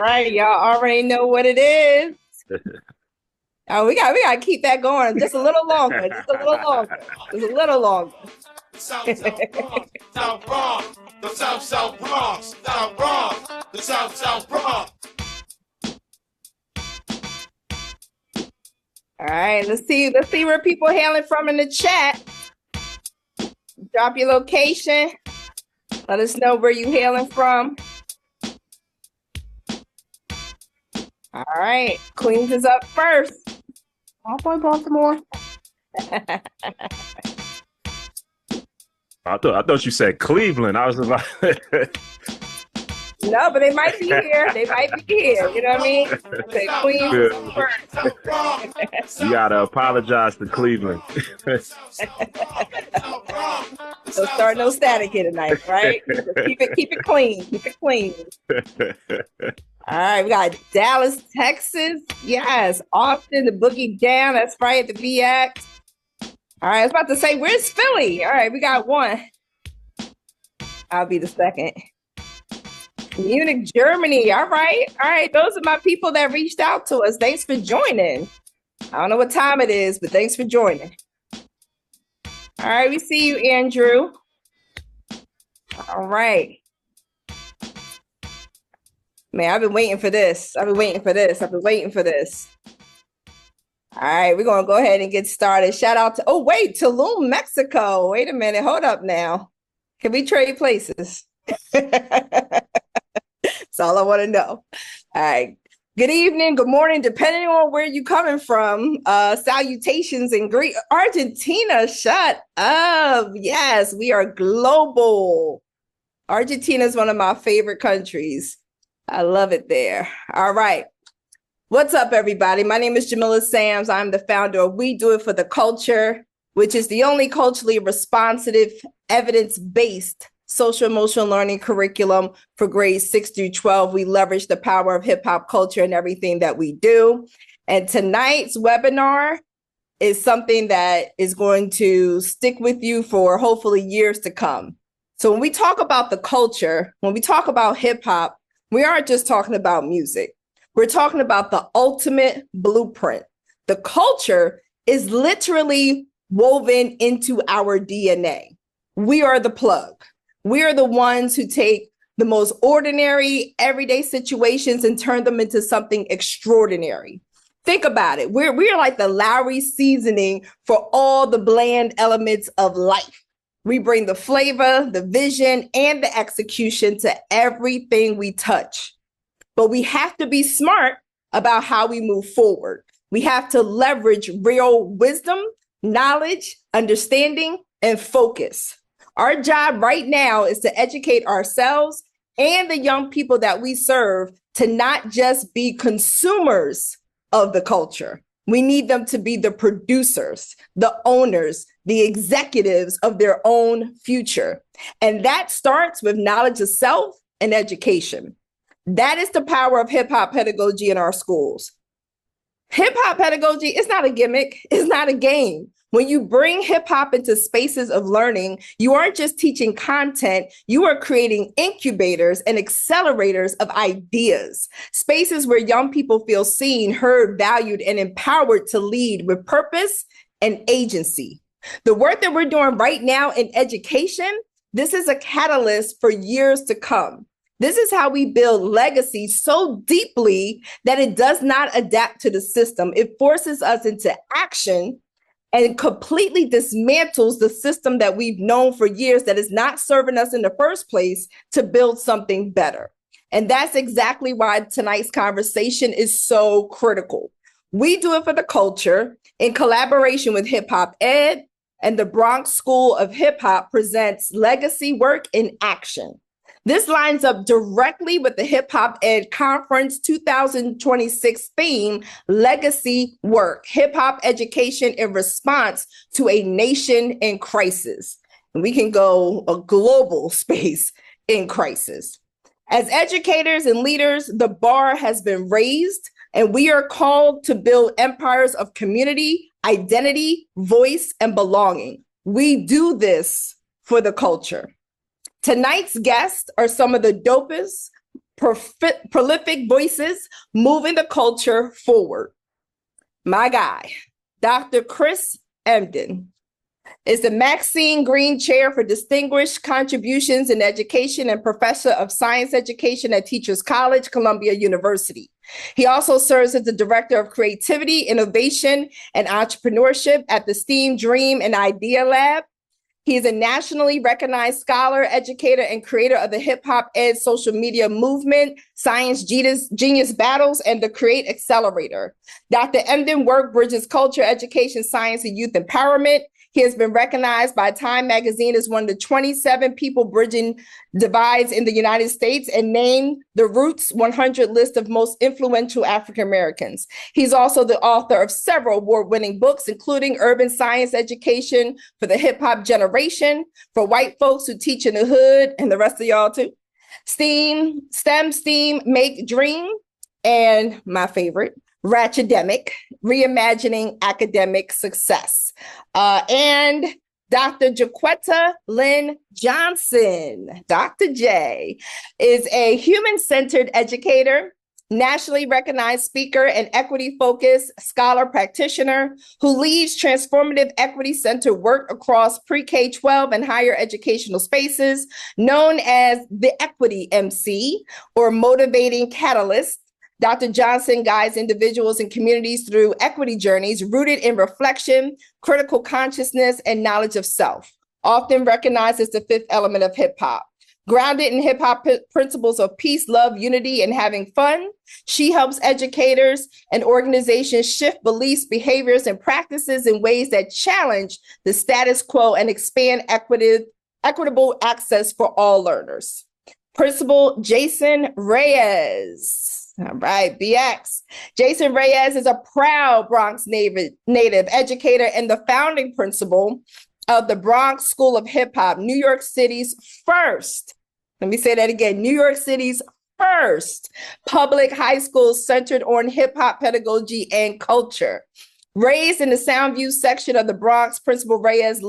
right, y'all already know what it is. Oh, we gotta keep that going just a little longer, just a little longer, just a little longer. South Bronx, South Bronx, the South Bronx, South Bronx, the South Bronx. All right, let's see where people hailing from in the chat. Drop your location. Let us know where you hailing from. All right, Queens is up first. All boy Baltimore. I thought you said Cleveland. I was like, no, but they might be here. They might be here. You know what I mean? Okay, Queens is up first. You gotta apologize to Cleveland. So start no static here tonight, right? Keep it clean. Keep it clean. All right, we got Dallas, Texas. Yes, Austin, the Boogie Down. That's right, the BX. All right, I was about to say, where's Philly? All right, we got one. I'll be the second. Munich, Germany. All right. Those are my people that reached out to us. Thanks for joining. I don't know what time it is, but thanks for joining. All right, we see you, Andrew. All right. Man, I've been waiting for this. All right, we're going to go ahead and get started. Shout out to, Tulum, Mexico. Wait a minute. Hold up now. Can we trade places? That's all I want to know. All right. Good evening, good morning, depending on where you're coming from. Salutations in Greek. Argentina, shut up. Yes, we are global. Argentina is one of my favorite countries. I love it there. All right. What's up, everybody? My name is Jamila Sams. I'm the founder of We Do It for the Culture, which is the only culturally responsive, evidence-based social emotional learning curriculum for grades 6 through 12. We leverage the power of hip hop culture in everything that we do. And tonight's webinar is something that is going to stick with you for hopefully years to come. So when we talk about the culture, when we talk about hip hop, we aren't just talking about music. We're talking about the ultimate blueprint. The culture is literally woven into our DNA. We are the plug. We are the ones who take the most ordinary, everyday situations and turn them into something extraordinary. Think about it. We're like the Lowry seasoning for all the bland elements of life. We bring the flavor, the vision, and the execution to everything we touch. But we have to be smart about how we move forward. We have to leverage real wisdom, knowledge, understanding, and focus. Our job right now is to educate ourselves and the young people that we serve to not just be consumers of the culture. We need them to be the producers, the owners, the executives of their own future. And that starts with knowledge of self and education. That is the power of hip hop pedagogy in our schools. Hip hop pedagogy is not a gimmick. It's not a game. When you bring hip hop into spaces of learning, you aren't just teaching content, you are creating incubators and accelerators of ideas, spaces where young people feel seen, heard, valued, and empowered to lead with purpose and agency. The work that we're doing right now in education, this is a catalyst for years to come. This is how we build legacy so deeply that it does not adapt to the system. It forces us into action and completely dismantles the system that we've known for years that is not serving us in the first place to build something better. And that's exactly why tonight's conversation is so critical. We Do It for the Culture, in collaboration with HipHopEd and the Bronx School of Hip Hop, presents Legacy Work in Action. This lines up directly with the HipHopEd Conference 2026 theme, Legacy Work, Hip Hop Education in Response to a Nation in Crisis. And we can go a global space in crisis. As educators and leaders, the bar has been raised, and we are called to build empires of community, identity, voice, and belonging. We do this for the culture. Tonight's guests are some of the dopest, prolific voices moving the culture forward. My guy, Dr. Chris Emdin, is the Maxine Green Chair for Distinguished Contributions in Education and Professor of Science Education at Teachers College, Columbia University. He also serves as the Director of Creativity, Innovation, and Entrepreneurship at the STEAM Dream and Idea Lab. He is a nationally recognized scholar, educator, and creator of the HipHopEd social media movement, Science Genius Battles, and the Create Accelerator. Dr. Emdin work bridges culture, education, science, and youth empowerment. He has been recognized by Time Magazine as one of the 27 people bridging divides in the United States and named the Roots 100 list of most influential African Americans. He's also the author of several award-winning books, including Urban Science Education for the Hip Hop Generation, for white folks who teach in the hood, and the rest of y'all too. STEM, Make Dream, and my favorite, Ratchetdemic, Reimagining Academic Success. And Dr. Jaquetta Lynn Johnson, Dr. J, is a human-centered educator, nationally recognized speaker, and equity-focused scholar practitioner who leads transformative equity-centered work across pre-K-12 and higher educational spaces, known as the Equity MC, or Motivating Catalyst. Dr. Johnson guides individuals and communities through equity journeys rooted in reflection, critical consciousness, and knowledge of self, often recognized as the fifth element of hip hop. Grounded in hip hop principles of peace, love, unity, and having fun, she helps educators and organizations shift beliefs, behaviors, and practices in ways that challenge the status quo and expand equitable access for all learners. Principal Jason Reyes. All right, BX. Jason Reyes is a proud Bronx native educator and the founding principal of the Bronx School of Hip Hop, New York City's first, let me say that again, New York City's first public high school centered on hip hop pedagogy and culture. Raised in the Soundview section of the Bronx, Principal Reyes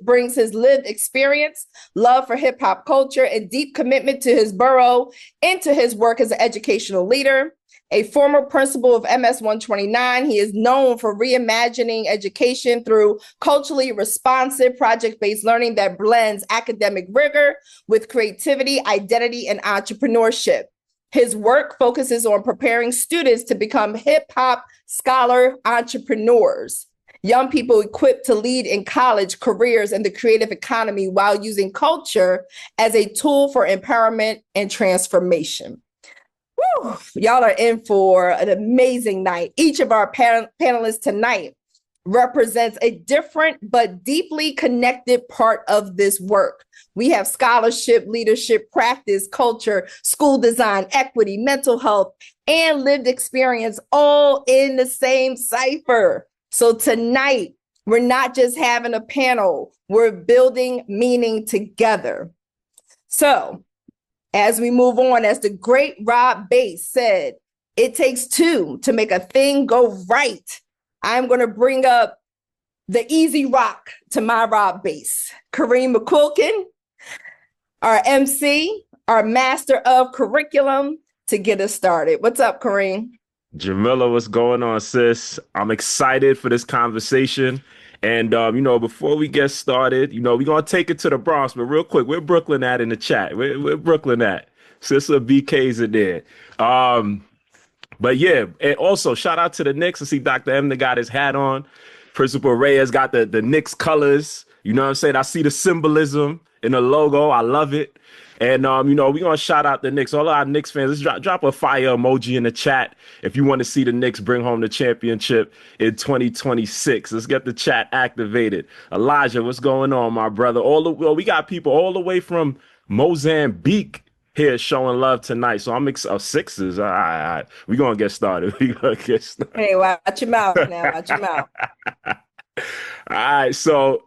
brings his lived experience, love for hip hop culture, and deep commitment to his borough into his work as an educational leader. A former principal of MS 129, he is known for reimagining education through culturally responsive project-based learning that blends academic rigor with creativity, identity, and entrepreneurship. His work focuses on preparing students to become hip-hop scholar entrepreneurs, young people equipped to lead in college, careers, and the creative economy while using culture as a tool for empowerment and transformation. Woo, y'all are in for an amazing night. Each of our panelists tonight represents a different but deeply connected part of this work. We have scholarship, leadership, practice, culture, school design, equity, mental health, and lived experience all in the same cipher. So tonight, we're not just having a panel, we're building meaning together. So as we move on, as the great Rob Bass said, it takes two to make a thing go right. I'm going to bring up the easy rock to my Rob Bass, Kareem McQuilkin, our MC, our master of curriculum, to get us started. What's up, Kareem? Jamila, what's going on, sis? I'm excited for this conversation. And, before we get started, we're going to take it to the Bronx. But real quick, where Brooklyn at in the chat? Where Brooklyn at? Sister BK's in there. But yeah, and also shout out to the Knicks. I see Dr. M that got his hat on. Principal Reyes got the Knicks colors. You know what I'm saying? I see the symbolism in the logo. I love it. And, we're going to shout out the Knicks. All our Knicks fans, let's drop a fire emoji in the chat if you want to see the Knicks bring home the championship in 2026. Let's get the chat activated. Elijah, what's going on, my brother? We got people all the way from Mozambique here showing love tonight. So I'm Sixers. All right. We're going to get started. Hey, watch your mouth now. Watch your mouth. All right. So,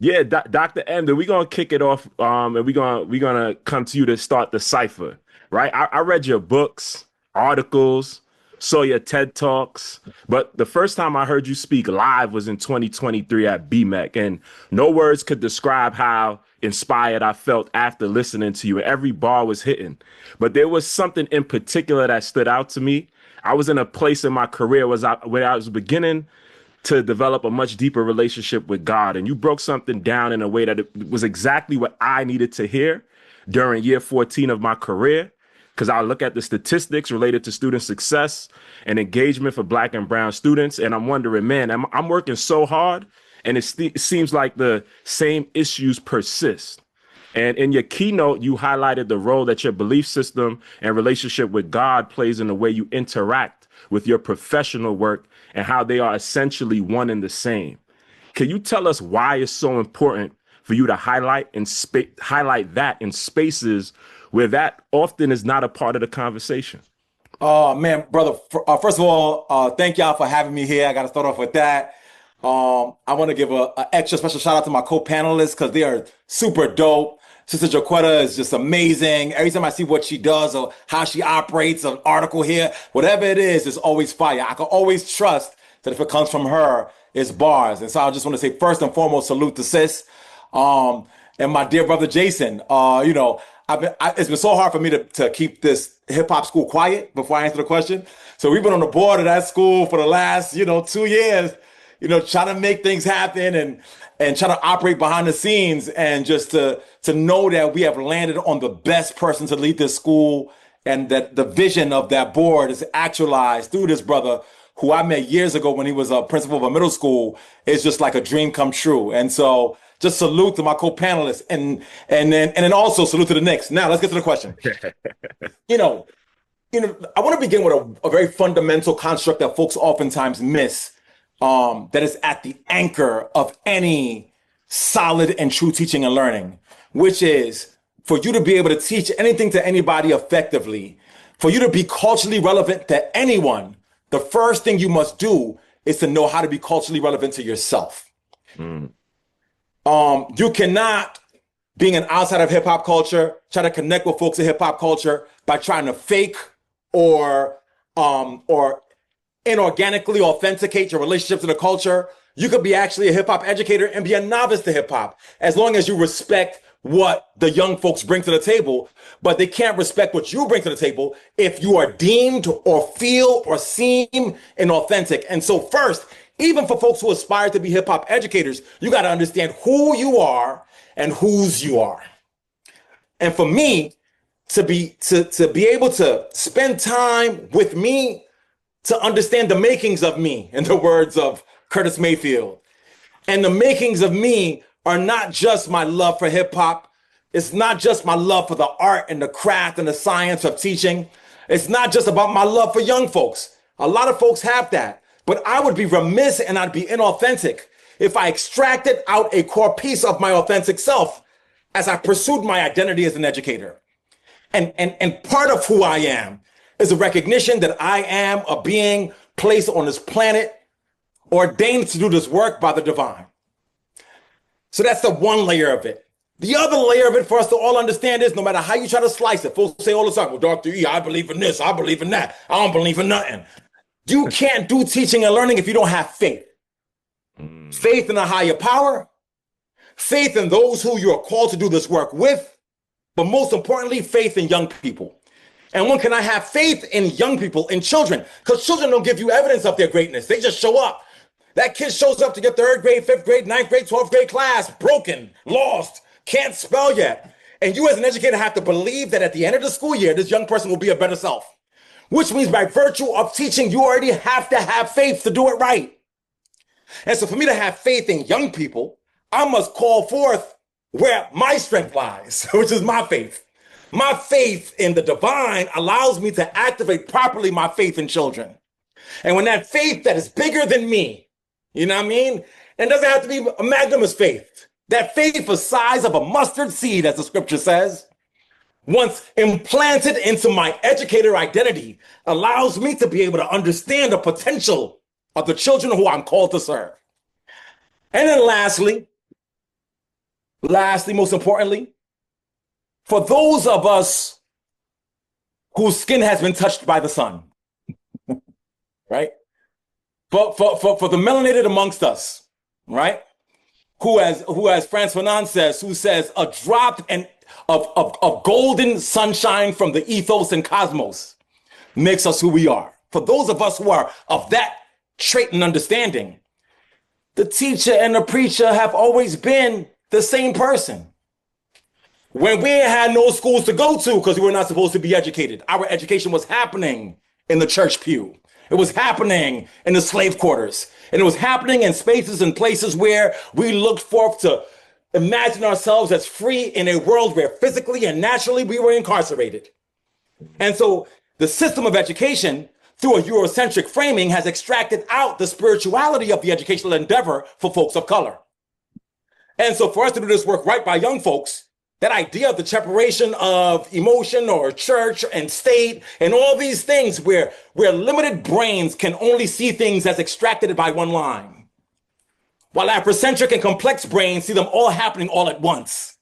yeah, Dr. M, we're going to kick it off, and we're going to come to you to start the cipher, right? I read your books, articles, saw your TED Talks, but the first time I heard you speak live was in 2023 at BMEC, and no words could describe how inspired I felt after listening to you. Every bar was hitting, but there was something in particular that stood out to me. I was in a place in my career where I was beginning to develop a much deeper relationship with God. And you broke something down in a way that it was exactly what I needed to hear during year 14 of my career. Because I look at the statistics related to student success and engagement for Black and brown students. And I'm wondering, man, I'm working so hard and it seems like the same issues persist. And in your keynote, you highlighted the role that your belief system and relationship with God plays in the way you interact with your professional work and how they are essentially one and the same. Can you tell us why it's so important for you to highlight that in spaces where that often is not a part of the conversation? Oh man, brother. First of all, thank y'all for having me here. I got to start off with that. I want to give a extra special shout out to my co-panelists because they are super dope. Sister Jaquetta is just amazing. Every time I see what she does or how she operates, an article here, whatever it is, it's always fire. I can always trust that if it comes from her, it's bars. And so I just want to say first and foremost, salute to sis. And my dear brother Jason. It's been so hard for me to keep this hip hop school quiet before I answer the question. So we've been on the board of that school for the last, 2 years, trying to make things happen and trying to operate behind the scenes, and just to know that we have landed on the best person to lead this school, and that the vision of that board is actualized through this brother who I met years ago when he was a principal of a middle school. Is just like a dream come true. And so just salute to my co-panelists and then also salute to the Knicks. Now let's get to the question. I want to begin with a very fundamental construct that folks oftentimes miss, that is at the anchor of any solid and true teaching and learning, which is for you to be able to teach anything to anybody effectively, for you to be culturally relevant to anyone, the first thing you must do is to know how to be culturally relevant to yourself. You cannot, being an outside of hip hop culture, try to connect with folks in hip hop culture by trying to fake or inorganically authenticate your relationship to the culture. You could be actually a hip hop educator and be a novice to hip hop, as long as you respect what the young folks bring to the table. But they can't respect what you bring to the table if you are deemed or feel or seem inauthentic. And so first, even for folks who aspire to be hip hop educators, you got to understand who you are and whose you are. And for me to be able to spend time with me, to understand the makings of me, in the words of Curtis Mayfield. And the makings of me are not just my love for hip hop. It's not just my love for the art and the craft and the science of teaching. It's not just about my love for young folks. A lot of folks have that, but I would be remiss and I'd be inauthentic if I extracted out a core piece of my authentic self as I pursued my identity as an educator. And part of who I am is a recognition that I am a being placed on this planet, ordained to do this work by the divine. So that's the one layer of it. The other layer of it for us to all understand is, no matter how you try to slice it, folks say all the time, well, Dr. E, I believe in this, I believe in that, I don't believe in nothing. You can't do teaching and learning if you don't have faith. Faith in a higher power, faith in those who you are called to do this work with, but most importantly, faith in young people. And when can I have faith in young people, in children? Because children don't give you evidence of their greatness. They just show up. That kid shows up to your 3rd grade, 5th grade, 9th grade, 12th grade class, broken, lost, can't spell yet. And you as an educator have to believe that at the end of the school year, this young person will be a better self, which means by virtue of teaching, you already have to have faith to do it right. And so for me to have faith in young people, I must call forth where my strength lies, which is my faith. My faith in the divine allows me to activate properly my faith in children. And when that faith that is bigger than me, you know what I mean? And it doesn't have to be a magnanimous faith. That faith the size of a mustard seed, as the scripture says, once implanted into my educator identity, allows me to be able to understand the potential of the children who I'm called to serve. And then lastly, most importantly, for those of us whose skin has been touched by the sun, right? For the melanated amongst us, right? Who as Franz Fanon says, who says a drop of golden sunshine from the ethos and cosmos makes us who we are. For those of us who are of that trait and understanding, the teacher and the preacher have always been the same person. When we had no schools to go to because we were not supposed to be educated, our education was happening in the church pew. It was happening in the slave quarters. And it was happening in spaces and places where we looked forth to imagine ourselves as free in a world where physically and naturally we were incarcerated. And so the system of education, through a Eurocentric framing, has extracted out the spirituality of the educational endeavor for folks of color. And so for us to do this work right by young folks, that idea of the separation of emotion or church and state and all these things where limited brains can only see things as extracted by one line, while Afrocentric and complex brains see them all happening all at once.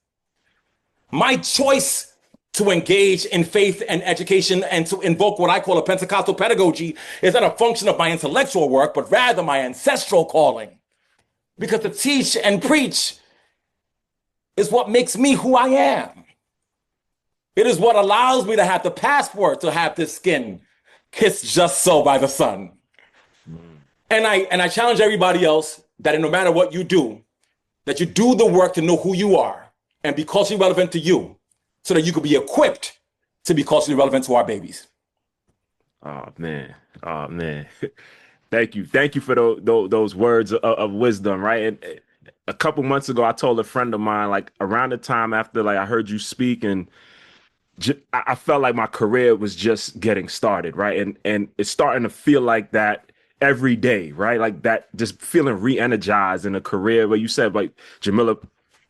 My choice to engage in faith and education and to invoke what I call a Pentecostal pedagogy is not a function of my intellectual work, but rather my ancestral calling. Because to teach and preach is what makes me who I am. It is what allows me to have the passport to have this skin kissed just so by the sun. And I challenge everybody else that no matter what you do, that you do the work to know who you are and be culturally relevant to you so that you could be equipped to be culturally relevant to our babies. Oh, man. Oh, man. Thank you. Thank you for those words of wisdom, right? And a couple months ago, I told a friend of mine, like around the time after like I heard you speak, and I felt like my career was just getting started, right? And it's starting to feel like that every day, right? Like that, just feeling re-energized in a career where you said, like Jamila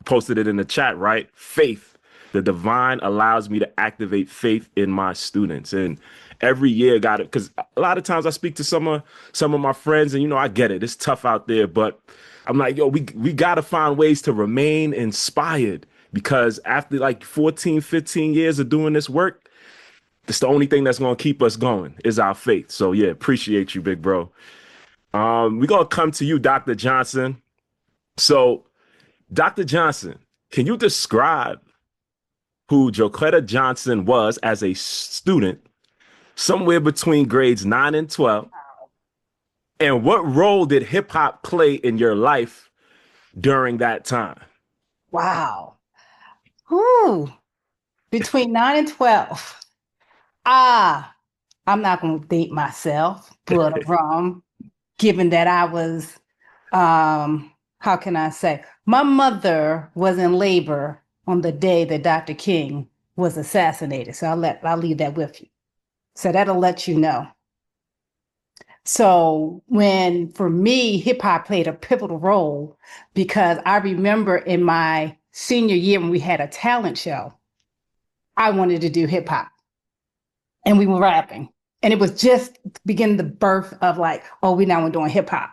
posted it in the chat, right? Faith, the divine allows me to activate faith in my students. And every year got it, because a lot of times I speak to some of my friends and, I get it. It's tough out there, but I'm like, yo, we got to find ways to remain inspired, because after like 14, 15 years of doing this work, it's the only thing that's going to keep us going is our faith. So yeah, appreciate you, big bro. We're going to come to you, Dr. Johnson. So Dr. Johnson, can you describe who Joquetta Johnson was as a student somewhere between grades 9 and 12? And what role did hip hop play in your life during that time? Wow. Whew. Between 9 and 12. I'm not going to date myself, but given that I was, how can I say, my mother was in labor on the day that Dr. King was assassinated. So I'll leave that with you. So that'll let you know. So for me, hip hop played a pivotal role, because I remember in my senior year when we had a talent show, I wanted to do hip hop and we were rapping, and it was just beginning the birth of like, oh, we now we're doing hip hop.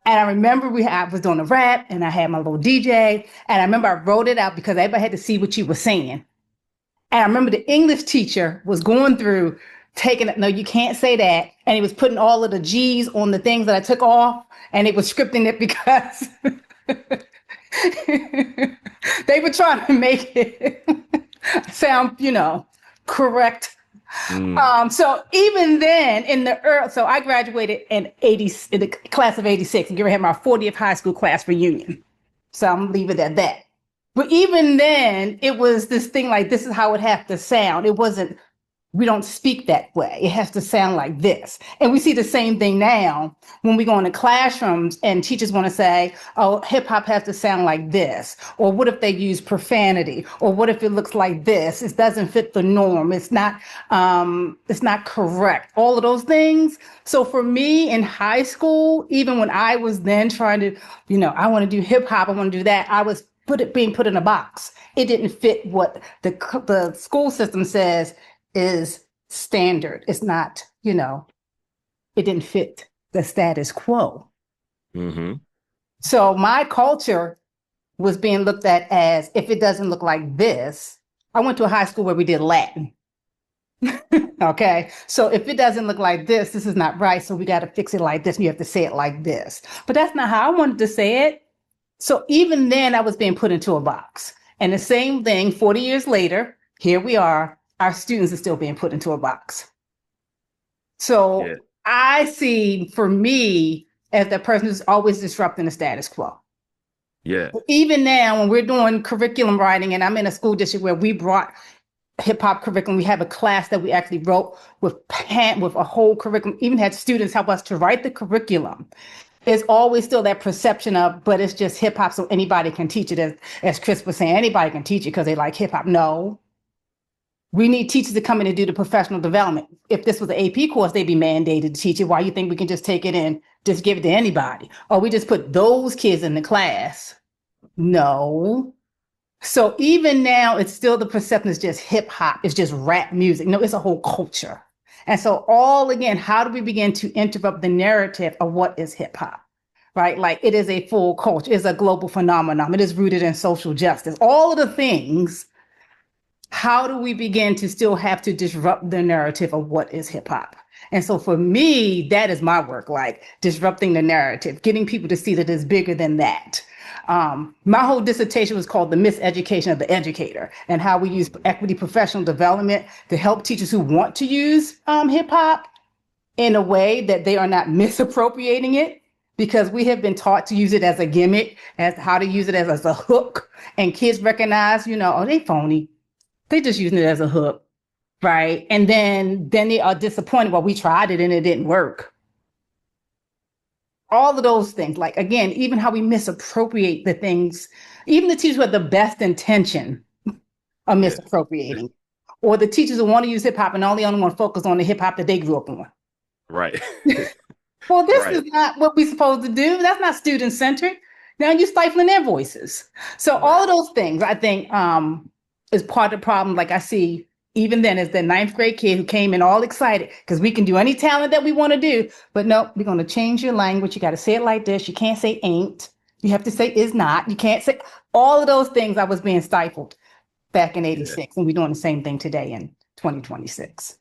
And I remember I was doing a rap and I had my little DJ, and I remember I wrote it out because everybody had to see what you were saying. And I remember the English teacher was going through taking it. No, you can't say that. And he was putting all of the G's on the things that I took off, and it was scripting it because they were trying to make it sound, correct. So even then so I graduated in the class of 86, and I had my 40th high school class reunion. So I'm gonna leave it at that. But even then it was this thing like, this is how it has to sound. It wasn't, we don't speak that way. It has to sound like this. And we see the same thing now when we go into classrooms and teachers want to say, oh, hip hop has to sound like this. Or what if they use profanity? Or what if it looks like this? It doesn't fit the norm. It's not correct. All of those things. So for me in high school, even when I was then trying to, I want to do hip hop, I want to do that, I was being put in a box. It didn't fit what the school system says is standard. It's not, it didn't fit the status quo. Mm-hmm. So my culture was being looked at as, if it doesn't look like this. I went to a high school where we did Latin. Okay. So if it doesn't look like this is not right. So we got to fix it like this. And you have to say it like this. But that's not how I wanted to say it. So even then I was being put into a box. And the same thing 40 years later, here we are, our students are still being put into a box. So Yeah. I see for me as the person who's always disrupting the status quo. Yeah. Even now, when we're doing curriculum writing, and I'm in a school district where we brought hip hop curriculum, we have a class that we actually wrote with a whole curriculum, even had students help us to write the curriculum. There's always still that perception of, but it's just hip hop, so anybody can teach it. As Chris was saying, anybody can teach it because they like hip hop. No. We need teachers to come in and do the professional development. If this was an AP course, they'd be mandated to teach it. Why you think we can just take it and just give it to anybody? Or we just put those kids in the class? No. So even now, it's still the perception is just hip hop. It's just rap music. No, it's a whole culture. And so again, how do we begin to interrupt the narrative of what is hip hop? Right? Like it is a full culture. It's a global phenomenon. It is rooted in social justice. All of the things. How do we begin to still have to disrupt the narrative of what is hip hop? And so for me, that is my work, like disrupting the narrative, getting people to see that it's bigger than that. My whole dissertation was called The Miseducation of the Educator, and how we use equity professional development to help teachers who want to use hip hop in a way that they are not misappropriating it, because we have been taught to use it as a gimmick, as how to use it as a hook. And kids recognize, oh, they phony. They're just using it as a hook, right? And then they are disappointed. Well, we tried it and it didn't work. All of those things, like, again, even how we misappropriate the things, even the teachers with the best intention are misappropriating. Or the teachers who want to use hip hop and only want to focus on the hip hop that they grew up on. Right. Well, this Right. is not what we're supposed to do. That's not student centered. Now you're stifling their voices. So all of those things, I think, is part of the problem. Like I see, even then, as the 9th grade kid who came in all excited because we can do any talent that we want to do. But no, we're going to change your language. You got to say it like this. You can't say ain't. You have to say is not. You can't say all of those things. I was being stifled back in 86. And we're doing the same thing today in 2026.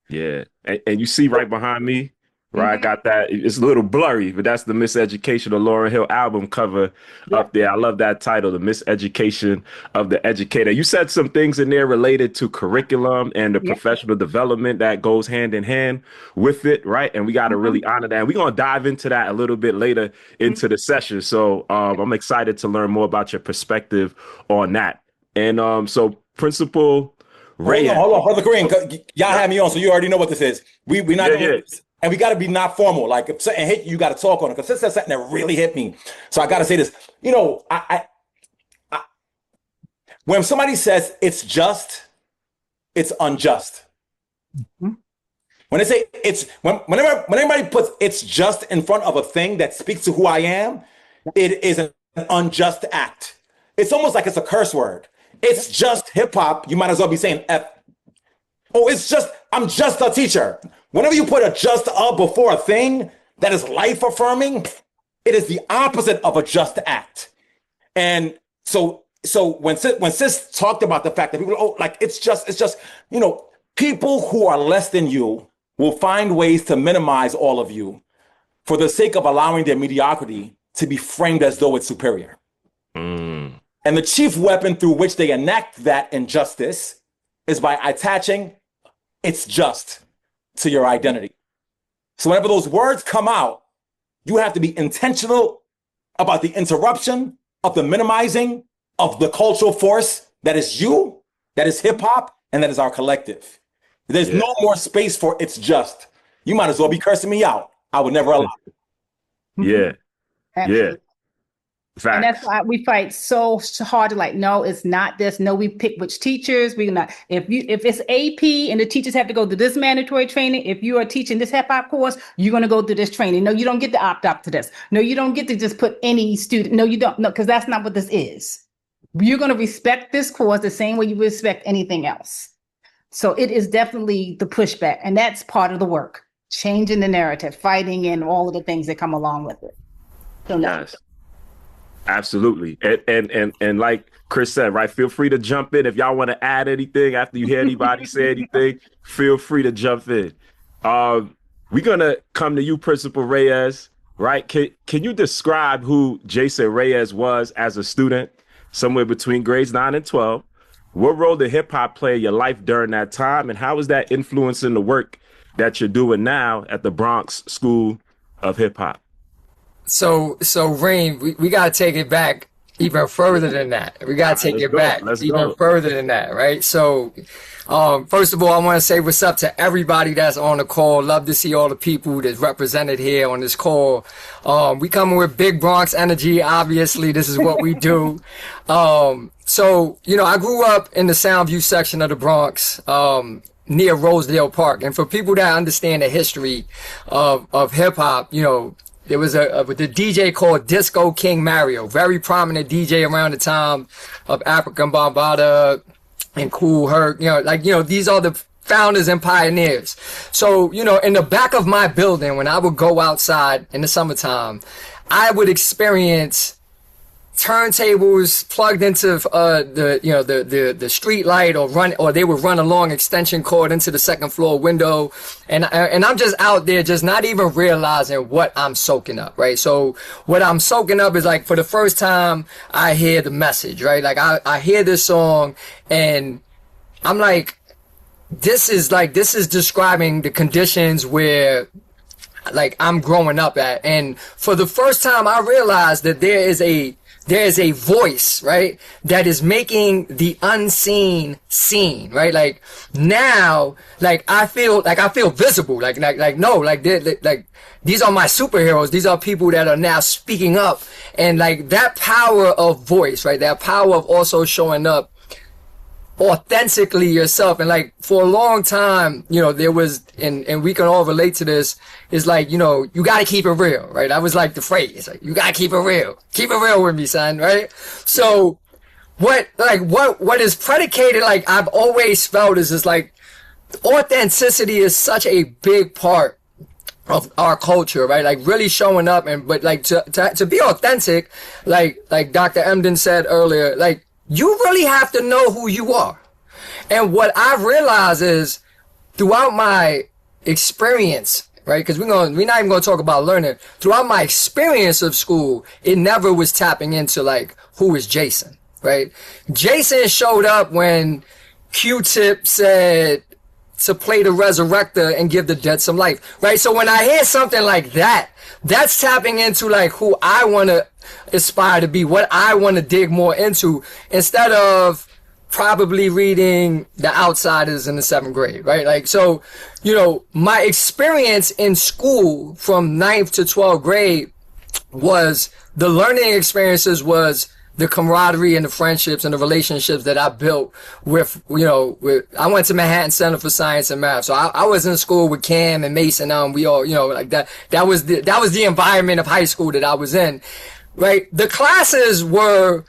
Yeah. And you see right behind me, right? I got that. It's a little blurry, but that's the Miseducation of Lauryn Hill album cover up there. I love that title, The Miseducation of the Educator. You said some things in there related to curriculum and the professional development that goes hand in hand with it, right? And we got to really honor that. And we're going to dive into that a little bit later into the session. So I'm excited to learn more about your perspective on that. And so Principal Ray. Hold on, Brother Green. Y'all had me on, so you already know what this is. We not doing this. And we got to be not formal. Like if something hit you, you got to talk on it. Because this is something that really hit me. So I got to say this. I when somebody says it's just, it's unjust. When they say whenever anybody puts it's just in front of a thing that speaks to who I am, it is an unjust act. It's almost like it's a curse word. It's just hip hop. You might as well be saying F. Oh, I'm just a teacher. Whenever you put a just up before a thing that is life affirming, it is the opposite of a just act. And so when Sis talked about the fact that people, it's just, people who are less than you will find ways to minimize all of you for the sake of allowing their mediocrity to be framed as though it's superior. And the chief weapon through which they enact that injustice is by attaching it's just to your identity. So whenever those words come out, you have to be intentional about the interruption of the minimizing of the cultural force that is you, that is hip hop, and that is our collective. There's no more space for it's just. You might as well be cursing me out. I would never allow it. Yeah. Absolutely. Yeah. Facts. And that's why we fight so hard to no, it's not this. No, we pick which teachers. We not if it's AP and the teachers have to go to this mandatory training. If you are teaching this hip hop course, you're going to go through this training. No, you don't get to opt out to this. No, you don't get to just put any student. No, you don't. No, because that's not what this is. You're going to respect this course the same way you respect anything else. So it is definitely the pushback, and that's part of the work, changing the narrative, fighting, and all of the things that come along with it. So no. Yes. Absolutely. And like Chris said, right, feel free to jump in. If y'all want to add anything after you hear anybody say anything, feel free to jump in. We're gonna come to you, Principal Reyes, right? Can you describe who Jason Reyes was as a student, somewhere between grades 9 and 12? What role did hip hop play in your life during that time, and how is that influencing the work that you're doing now at the Bronx School of Hip Hop? So Rain, we gotta take it back even further than that. We gotta take it back even further than that, right? So, first of all, I want to say what's up to everybody that's on the call. Love to see all the people that's represented here on this call. We coming with big Bronx energy. Obviously, this is what we do. So, I grew up in the Soundview section of the Bronx, near Rosedale Park. And for people that understand the history of hip hop, there was the DJ called Disco King Mario, very prominent DJ around the time of African Bambaataa and Kool Herc. These are the founders and pioneers. So, in the back of my building, when I would go outside in the summertime, I would experience turntables plugged into the street light, or they would run a long extension cord into the second floor window, and I'm just out there just not even realizing what I'm soaking up, right? So what I'm soaking up is, like, for the first time I hear the message, right? Like I hear this song and I'm like, this is describing the conditions where, like, I'm growing up at. And for the first time I realized that there is a voice, right, that is making the unseen seen, right? Like, now, like, I feel visible, like these are my superheroes. These are people that are now speaking up, and, like, that power of voice, right? That power of also showing up authentically yourself. And, like, for a long time, there was, and we can all relate to this, is like, you gotta keep it real, right? That was like the phrase, like, you gotta keep it real with me, son, right? So what is predicated, like, I've always felt is just, like, authenticity is such a big part of our culture, right? Like, really showing up, but like to be authentic, like Dr. Emden said earlier, like, you really have to know who you are. And what I've realized is, throughout my experience, right? Because we're not even gonna talk about learning. Throughout my experience of school, it never was tapping into, like, who is Jason, right? Jason showed up when Q-Tip said to play the resurrector and give the dead some life, right? So when I hear something like that, that's tapping into, like, who I want to aspire to be, what I want to dig more into, instead of probably reading The Outsiders in the 7th grade, right? Like, so, my experience in school from 9th to 12th grade was the learning experiences, was the camaraderie and the friendships and the relationships that I built with, I went to Manhattan Center for Science and Math. So I was in school with Cam and Mason. We all, like that was the environment of high school that I was in, right? The classes were,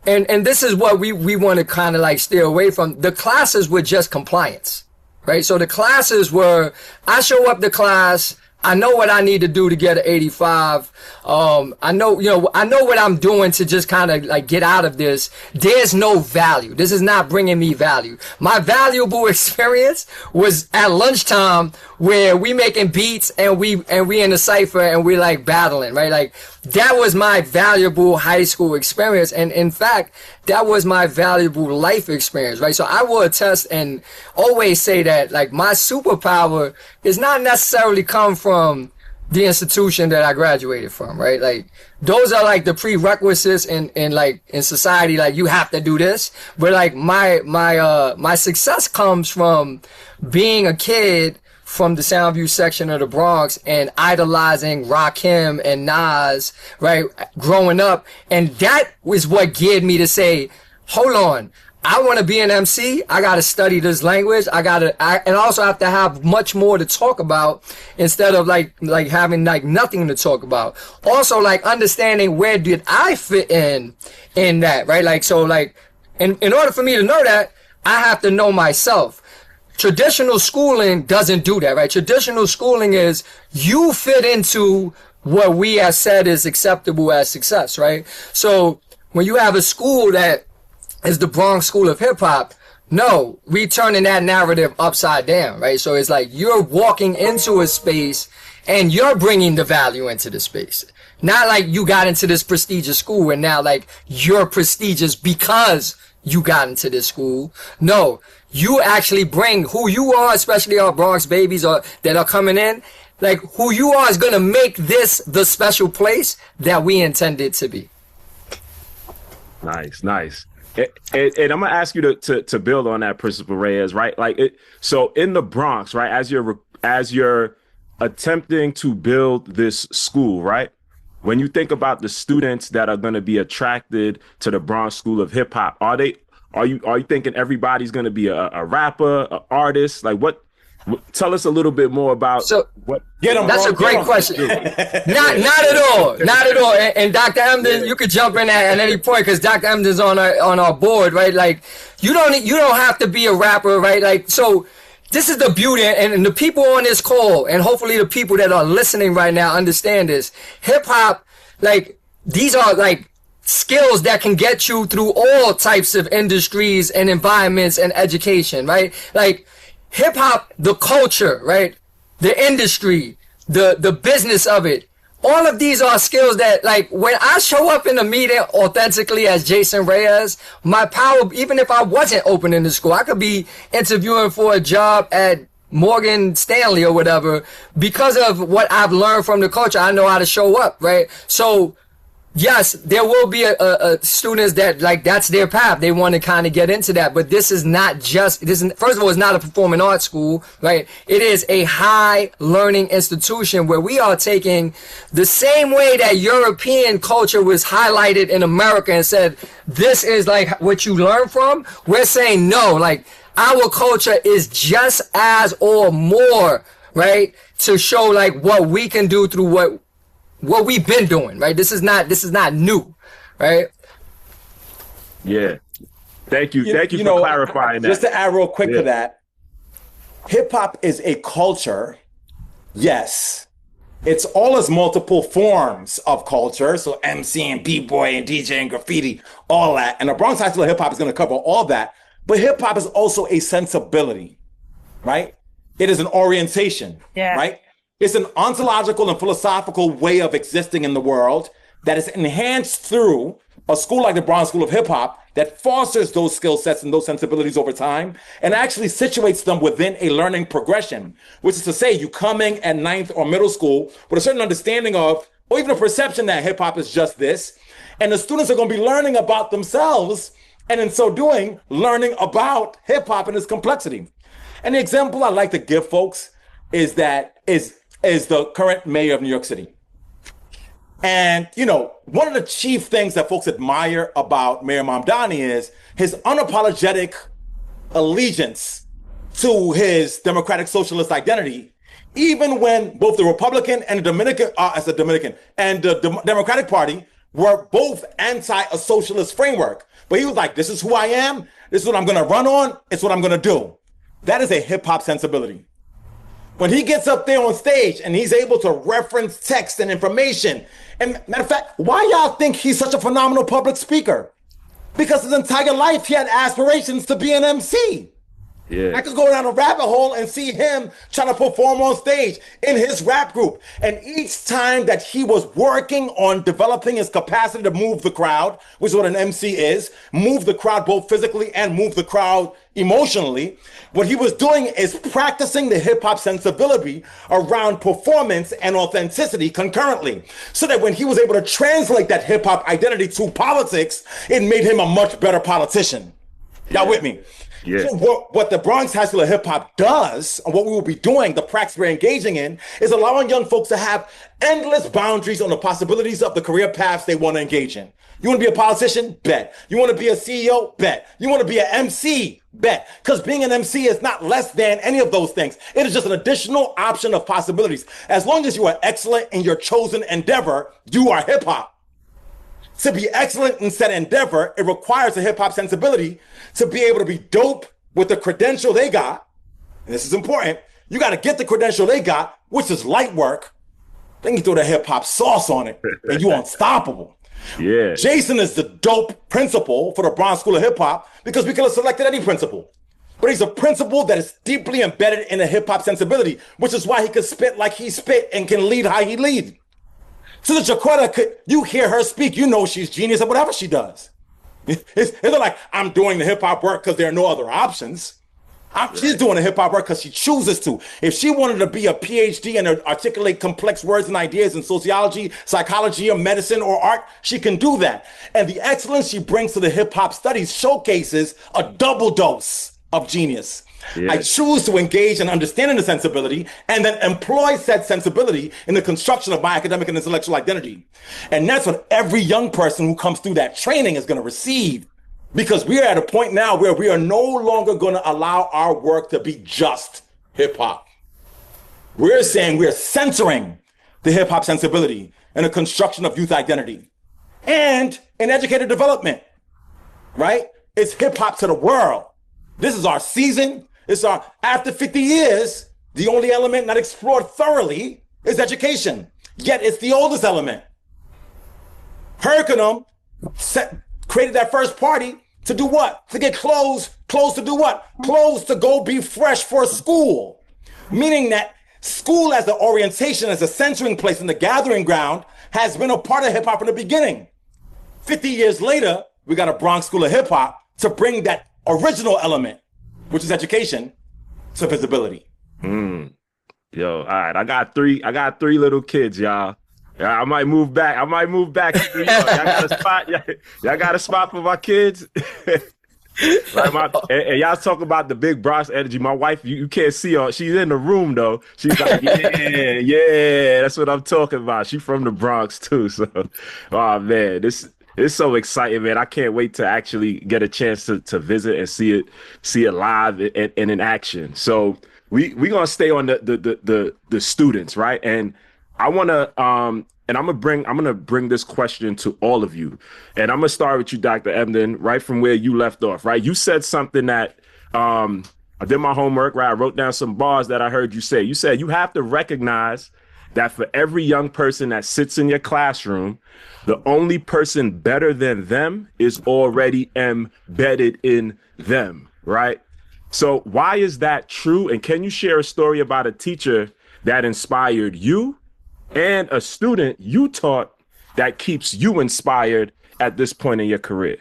and this is what we want to kind of, like, stay away from. The classes were just compliance, right? So the classes were, I show up to class, I know what I need to do to get an 85. I know what I'm doing to just kind of, like, get out of this. There's no value. This is not bringing me value. My valuable experience was at lunchtime, where we making beats and we in the cypher and we, like, battling, right? Like, that was my valuable high school experience. And in fact, that was my valuable life experience, right? So I will attest and always say that, like, my superpower is not necessarily come from the institution that I graduated from, right? Like, those are, like, the prerequisites in society. Like, you have to do this. But, like, my success comes from being a kid from the Soundview section of the Bronx and idolizing Rakim and Nas, right? Growing up. And that was what geared me to say, hold on, I want to be an MC. I got to study this language. And also have to have much more to talk about, instead of like having, like, nothing to talk about. Also, like, understanding where did I fit in that, right? Like, so, like, in order for me to know that, I have to know myself. Traditional schooling doesn't do that, right? Traditional schooling is, you fit into what we have said is acceptable as success, right? So when you have a school that is the Bronx School of Hip Hop, no, we turning that narrative upside down, right? So it's like you're walking into a space and you're bringing the value into the space. Not like you got into this prestigious school and now like you're prestigious because you got into this school. No, you actually bring who you are, especially our Bronx babies that are coming in. Like who you are is going to make this the special place that we intended to be. Nice. And I'm gonna ask you to build on that, Principal Reyes, right? So in the Bronx, right, as you're attempting to build this school, right? When you think about the students that are going to be attracted to the Bronx School of Hip Hop, are you thinking everybody's going to be a rapper, an artist? Like what? Tell us a little bit more about what. That's a great question. Not at all. Not at all. And Dr. Emden, you could jump in at any point because Dr. Emden's on our board, right? Like you don't have to be a rapper, right? Like so. This is the beauty, and the people on this call, and hopefully the people that are listening right now understand this. Hip hop, like these are like skills that can get you through all types of industries and environments and education, right? Like hip hop, the culture, right? The industry, the business of it. All of these are skills that, like, when I show up in a meeting authentically as Jason Reyes, my power, even if I wasn't opening the school, I could be interviewing for a job at Morgan Stanley or whatever. Because of what I've learned from the culture, I know how to show up, right? So, yes, there will be a students that like that's their path. They want to kind of get into that, but this is not just first of all, it's not a performing arts school, right? It is a high learning institution where we are taking the same way that European culture was highlighted in America and said this is like what you learn from. We're saying no, like our culture is just as or more, right? To show like what we can do through what we've been doing, right? This is not new, right? Yeah. Thank you for clarifying that. Just to add real quick to that, hip hop is a culture. Yes. It's all its multiple forms of culture. So MC and B-boy and DJ and graffiti, all that. And the Bronx High School of Hip Hop is going to cover all that. But hip hop is also a sensibility, right? It is an orientation, right? It's an ontological and philosophical way of existing in the world that is enhanced through a school like the Bronx School of Hip Hop that fosters those skill sets and those sensibilities over time and actually situates them within a learning progression, which is to say you coming at ninth or middle school with a certain understanding of, or even a perception that hip hop is just this. And the students are going to be learning about themselves and in so doing, learning about hip hop and its complexity. And the example I like to give folks is the current mayor of New York City. And, one of the chief things that folks admire about Mayor Mamdani is his unapologetic allegiance to his democratic socialist identity, even when both the Republican and the Democratic Party were both anti a socialist framework. But he was like, this is who I am. This is what I'm going to run on. It's what I'm going to do. That is a hip hop sensibility. When he gets up there on stage and he's able to reference text and information, and matter of fact, why y'all think he's such a phenomenal public speaker? Because his entire life he had aspirations to be an MC. Yeah. I could go down a rabbit hole and see him trying to perform on stage in his rap group. And each time that he was working on developing his capacity to move the crowd, which is what an MC is, move the crowd both physically and move the crowd emotionally, what he was doing is practicing the hip hop sensibility around performance and authenticity concurrently. So that when he was able to translate that hip hop identity to politics, it made him a much better politician. Y'all with me? Yeah. So what the Bronx High School of Hip Hop does, and what we will be doing, the practice we're engaging in, is allowing young folks to have endless boundaries on the possibilities of the career paths they want to engage in. You want to be a politician? Bet. You want to be a CEO? Bet. You want to be an MC? Bet. Because being an MC is not less than any of those things. It is just an additional option of possibilities. As long as you are excellent in your chosen endeavor, you are hip hop. To be excellent in said endeavor, it requires a hip hop sensibility to be able to be dope with the credential they got. And this is important. You got to get the credential they got, which is light work, Then you throw the hip hop sauce on it and you unstoppable. Yeah. Jason is the dope principal for the Bronx School of Hip Hop because we could have selected any principal. But he's a principal that is deeply embedded in a hip hop sensibility, which is why he could spit like he spit and can lead how he lead. So that Jaquetta you hear her speak, you know she's genius at whatever she does. It's not like I'm doing the hip hop work because there are no other options. She's doing the hip hop work because she chooses to. If she wanted to be a PhD and articulate complex words and ideas in sociology, psychology, or medicine or art, she can do that. And the excellence she brings to the hip hop studies showcases a double dose of genius. Yes. I choose to engage in understanding the sensibility and then employ said sensibility in the construction of my academic and intellectual identity. And that's what every young person who comes through that training is going to receive. Because we are at a point now where we are no longer going to allow our work to be just hip hop. We're saying we're centering the hip hop sensibility in the construction of youth identity and in educator development, right? It's hip hop to the world. This is our season. It's our, after 50 years, the only element not explored thoroughly is education. Yet it's the oldest element. Herkenham created that first party to do what? To get clothes. Clothes to do what? Clothes to go be fresh for school. Meaning that school as the orientation, as a centering place and the gathering ground has been a part of hip hop from the beginning. 50 years later, we got a Bronx School of Hip Hop to bring that original element, which is education, to visibility. Yo, all right. I got three little kids, y'all. Yeah, I might move back. Y'all got a spot. Y'all got a spot for my kids. Like and y'all talk about the big Bronx energy. My wife, you can't see her. She's in the room though. She's like, yeah, that's what I'm talking about. She's from the Bronx too. So, oh man, this is so exciting, man. I can't wait to actually get a chance to visit and see it live and in action. So we gonna stay on the students, right? And I want to, and I'm gonna bring this question to all of you, and I'm gonna start with you, Dr. Ebden, right from where you left off. Right, you said something that I did my homework. Right, I wrote down some bars that I heard you say. You said you have to recognize that for every young person that sits in your classroom, the only person better than them is already embedded in them. Right. So why is that true? And can you share a story about a teacher that inspired you and a student you taught that keeps you inspired at this point in your career?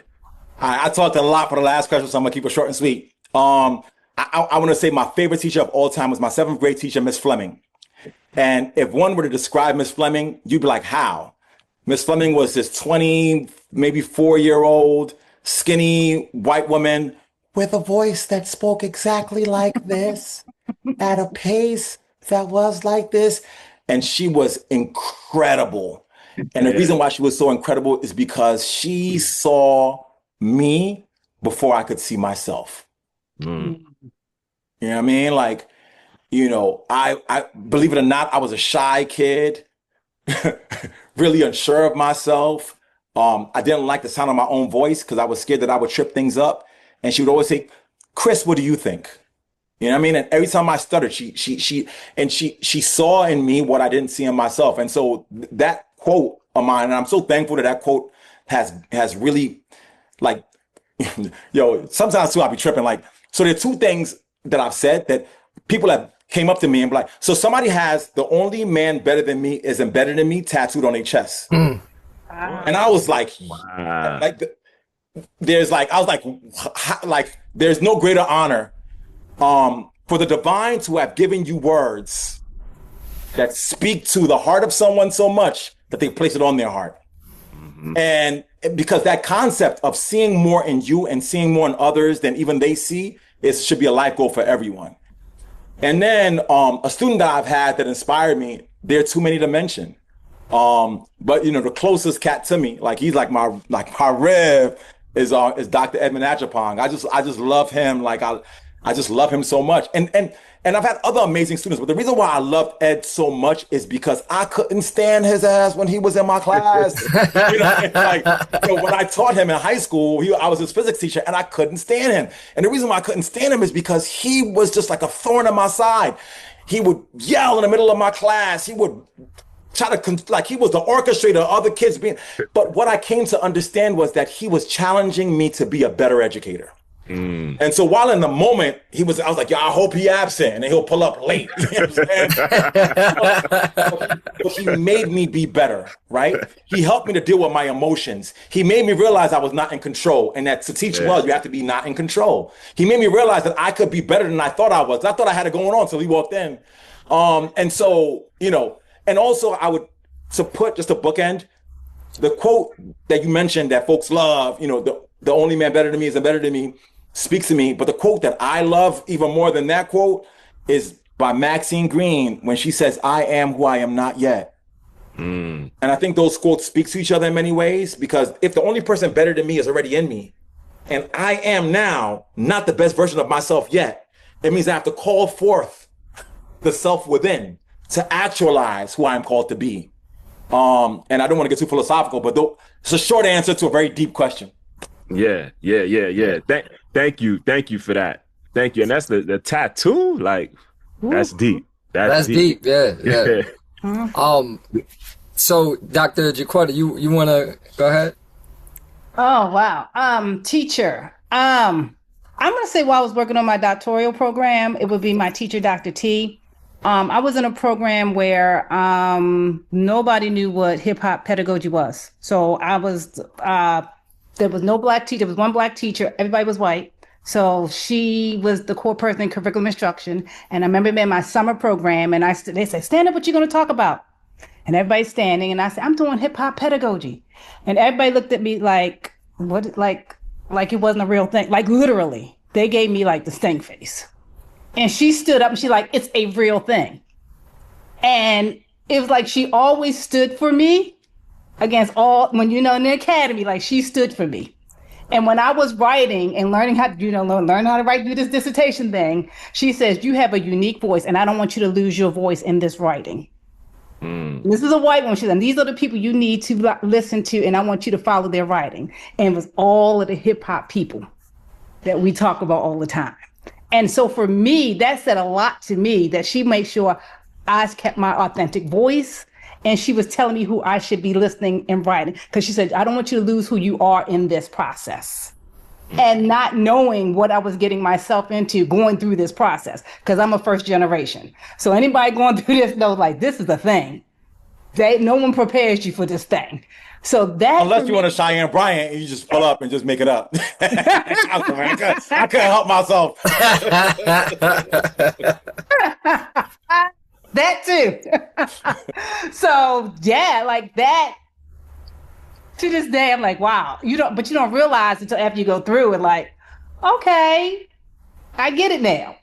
I talked a lot for the last question, so I'm gonna keep it short and sweet. I want to say my favorite teacher of all time was my 7th grade teacher, Miss Fleming. And if one were to describe Miss Fleming, you'd be like, how? Miss Fleming was this 20, maybe 4-year-old, skinny white woman with a voice that spoke exactly like this, at a pace that was like this. And she was incredible. And the reason why she was so incredible is because she saw me before I could see myself. You know what I mean? Like, you know, I believe it or not, I was a shy kid, really unsure of myself. I didn't like the sound of my own voice because I was scared that I would trip things up. And she would always say, Chris, what do you think? You know what I mean? And every time I stuttered, she saw in me what I didn't see in myself. And so that quote of mine, and I'm so thankful that quote has really, like, sometimes too, I'll be tripping. Like, so there are 2 things that I've said that people have came up to me and be like, so somebody has the only man better than me is embedded in me tattooed on their chest. And I was like, wow. There's no greater honor for the divine to have given you words that speak to the heart of someone so much that they place it on their heart. And because that concept of seeing more in you and seeing more in others than even they see should be a life goal for everyone. And then a student that I've had that inspired me, there are too many to mention. But you know, the closest cat to me, like he's like my rev, is Dr. Edmund Achapong. I just love him. Like I just love him so much. And I've had other amazing students, but the reason why I loved Ed so much is because I couldn't stand his ass when he was in my class. When I taught him in high school, I was his physics teacher and I couldn't stand him. And the reason why I couldn't stand him is because he was just like a thorn in my side. He would yell in the middle of my class. He would like he was the orchestrator of other kids being. But what I came to understand was that he was challenging me to be a better educator. And so while in the moment I was like, I hope he absent and he'll pull up late. You know what I'm saying? But he made me be better, right? He helped me to deal with my emotions. He made me realize I was not in control, and that to teach well, you have to be not in control. He made me realize that I could be better than I thought I was. I thought I had it going on until he walked in. And so, and also to put just a bookend, the quote that you mentioned that folks love, the only man better than me is better than me, speaks to me. But the quote that I love even more than that quote is by Maxine Green when she says, I am who I am not yet. And I think those quotes speak to each other in many ways, because if the only person better than me is already in me, and I am now not the best version of myself yet, it means I have to call forth the self within to actualize who I'm called to be. And I don't want to get too philosophical, but it's a short answer to a very deep question. Yeah. Thank you for that. Thank you. And that's the tattoo. Like, that's deep. That's deep. Yeah. So Dr. Jaquetta, you want to go ahead? Oh, wow. Teacher. I'm going to say while I was working on my doctoral program, it would be my teacher, Dr. T. I was in a program where nobody knew what hip hop pedagogy was. So there was no black teacher. There was one black teacher. Everybody was white. So she was the core person in curriculum instruction. And I remember in my summer program, and they said, stand up, what you going to talk about? And everybody's standing. And I said, I'm doing hip hop pedagogy. And everybody looked at me like, what? Like it wasn't a real thing. Like literally, they gave me like the stink face. And she stood up and she like, it's a real thing. And it was like, she always stood for me against when in the academy, like she stood for me. And when I was writing and learning how to, learn how to write, do this dissertation thing, she says, you have a unique voice and I don't want you to lose your voice in this writing. This is a white woman. She said, these are the people you need to listen to and I want you to follow their writing. And it was all of the hip hop people that we talk about all the time. And so for me, that said a lot to me, that she made sure I kept my authentic voice. And she was telling me who I should be listening and writing. Because she said, I don't want you to lose who you are in this process. And not knowing what I was getting myself into going through this process. Because I'm a first generation. So anybody going through this knows, like, this is a thing. No one prepares you for this thing. So that, unless you want to Cheyenne Bryant and you just pull up and just make it up. I couldn't help myself. That too. So yeah, like that. To this day, I'm like, wow. But you don't realize until after you go through it. Like, okay, I get it now.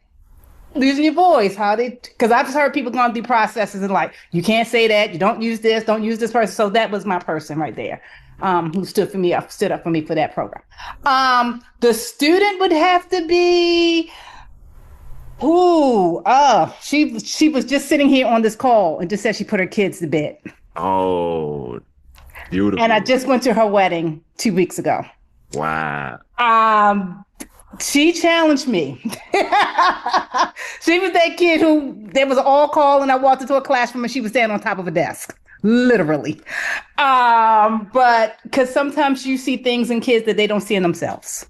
Losing your voice, because I've just heard people going through processes and like, you can't say that, you don't use this person. So that was my person right there, who stood up for me for that program. The student would have to be, she was just sitting here on this call and just said she put her kids to bed. Oh, beautiful. And I just went to her wedding 2 weeks ago. Wow. She challenged me. She was that kid who there was an all call and I walked into a classroom and she was standing on top of a desk, literally. But because sometimes you see things in kids that they don't see in themselves.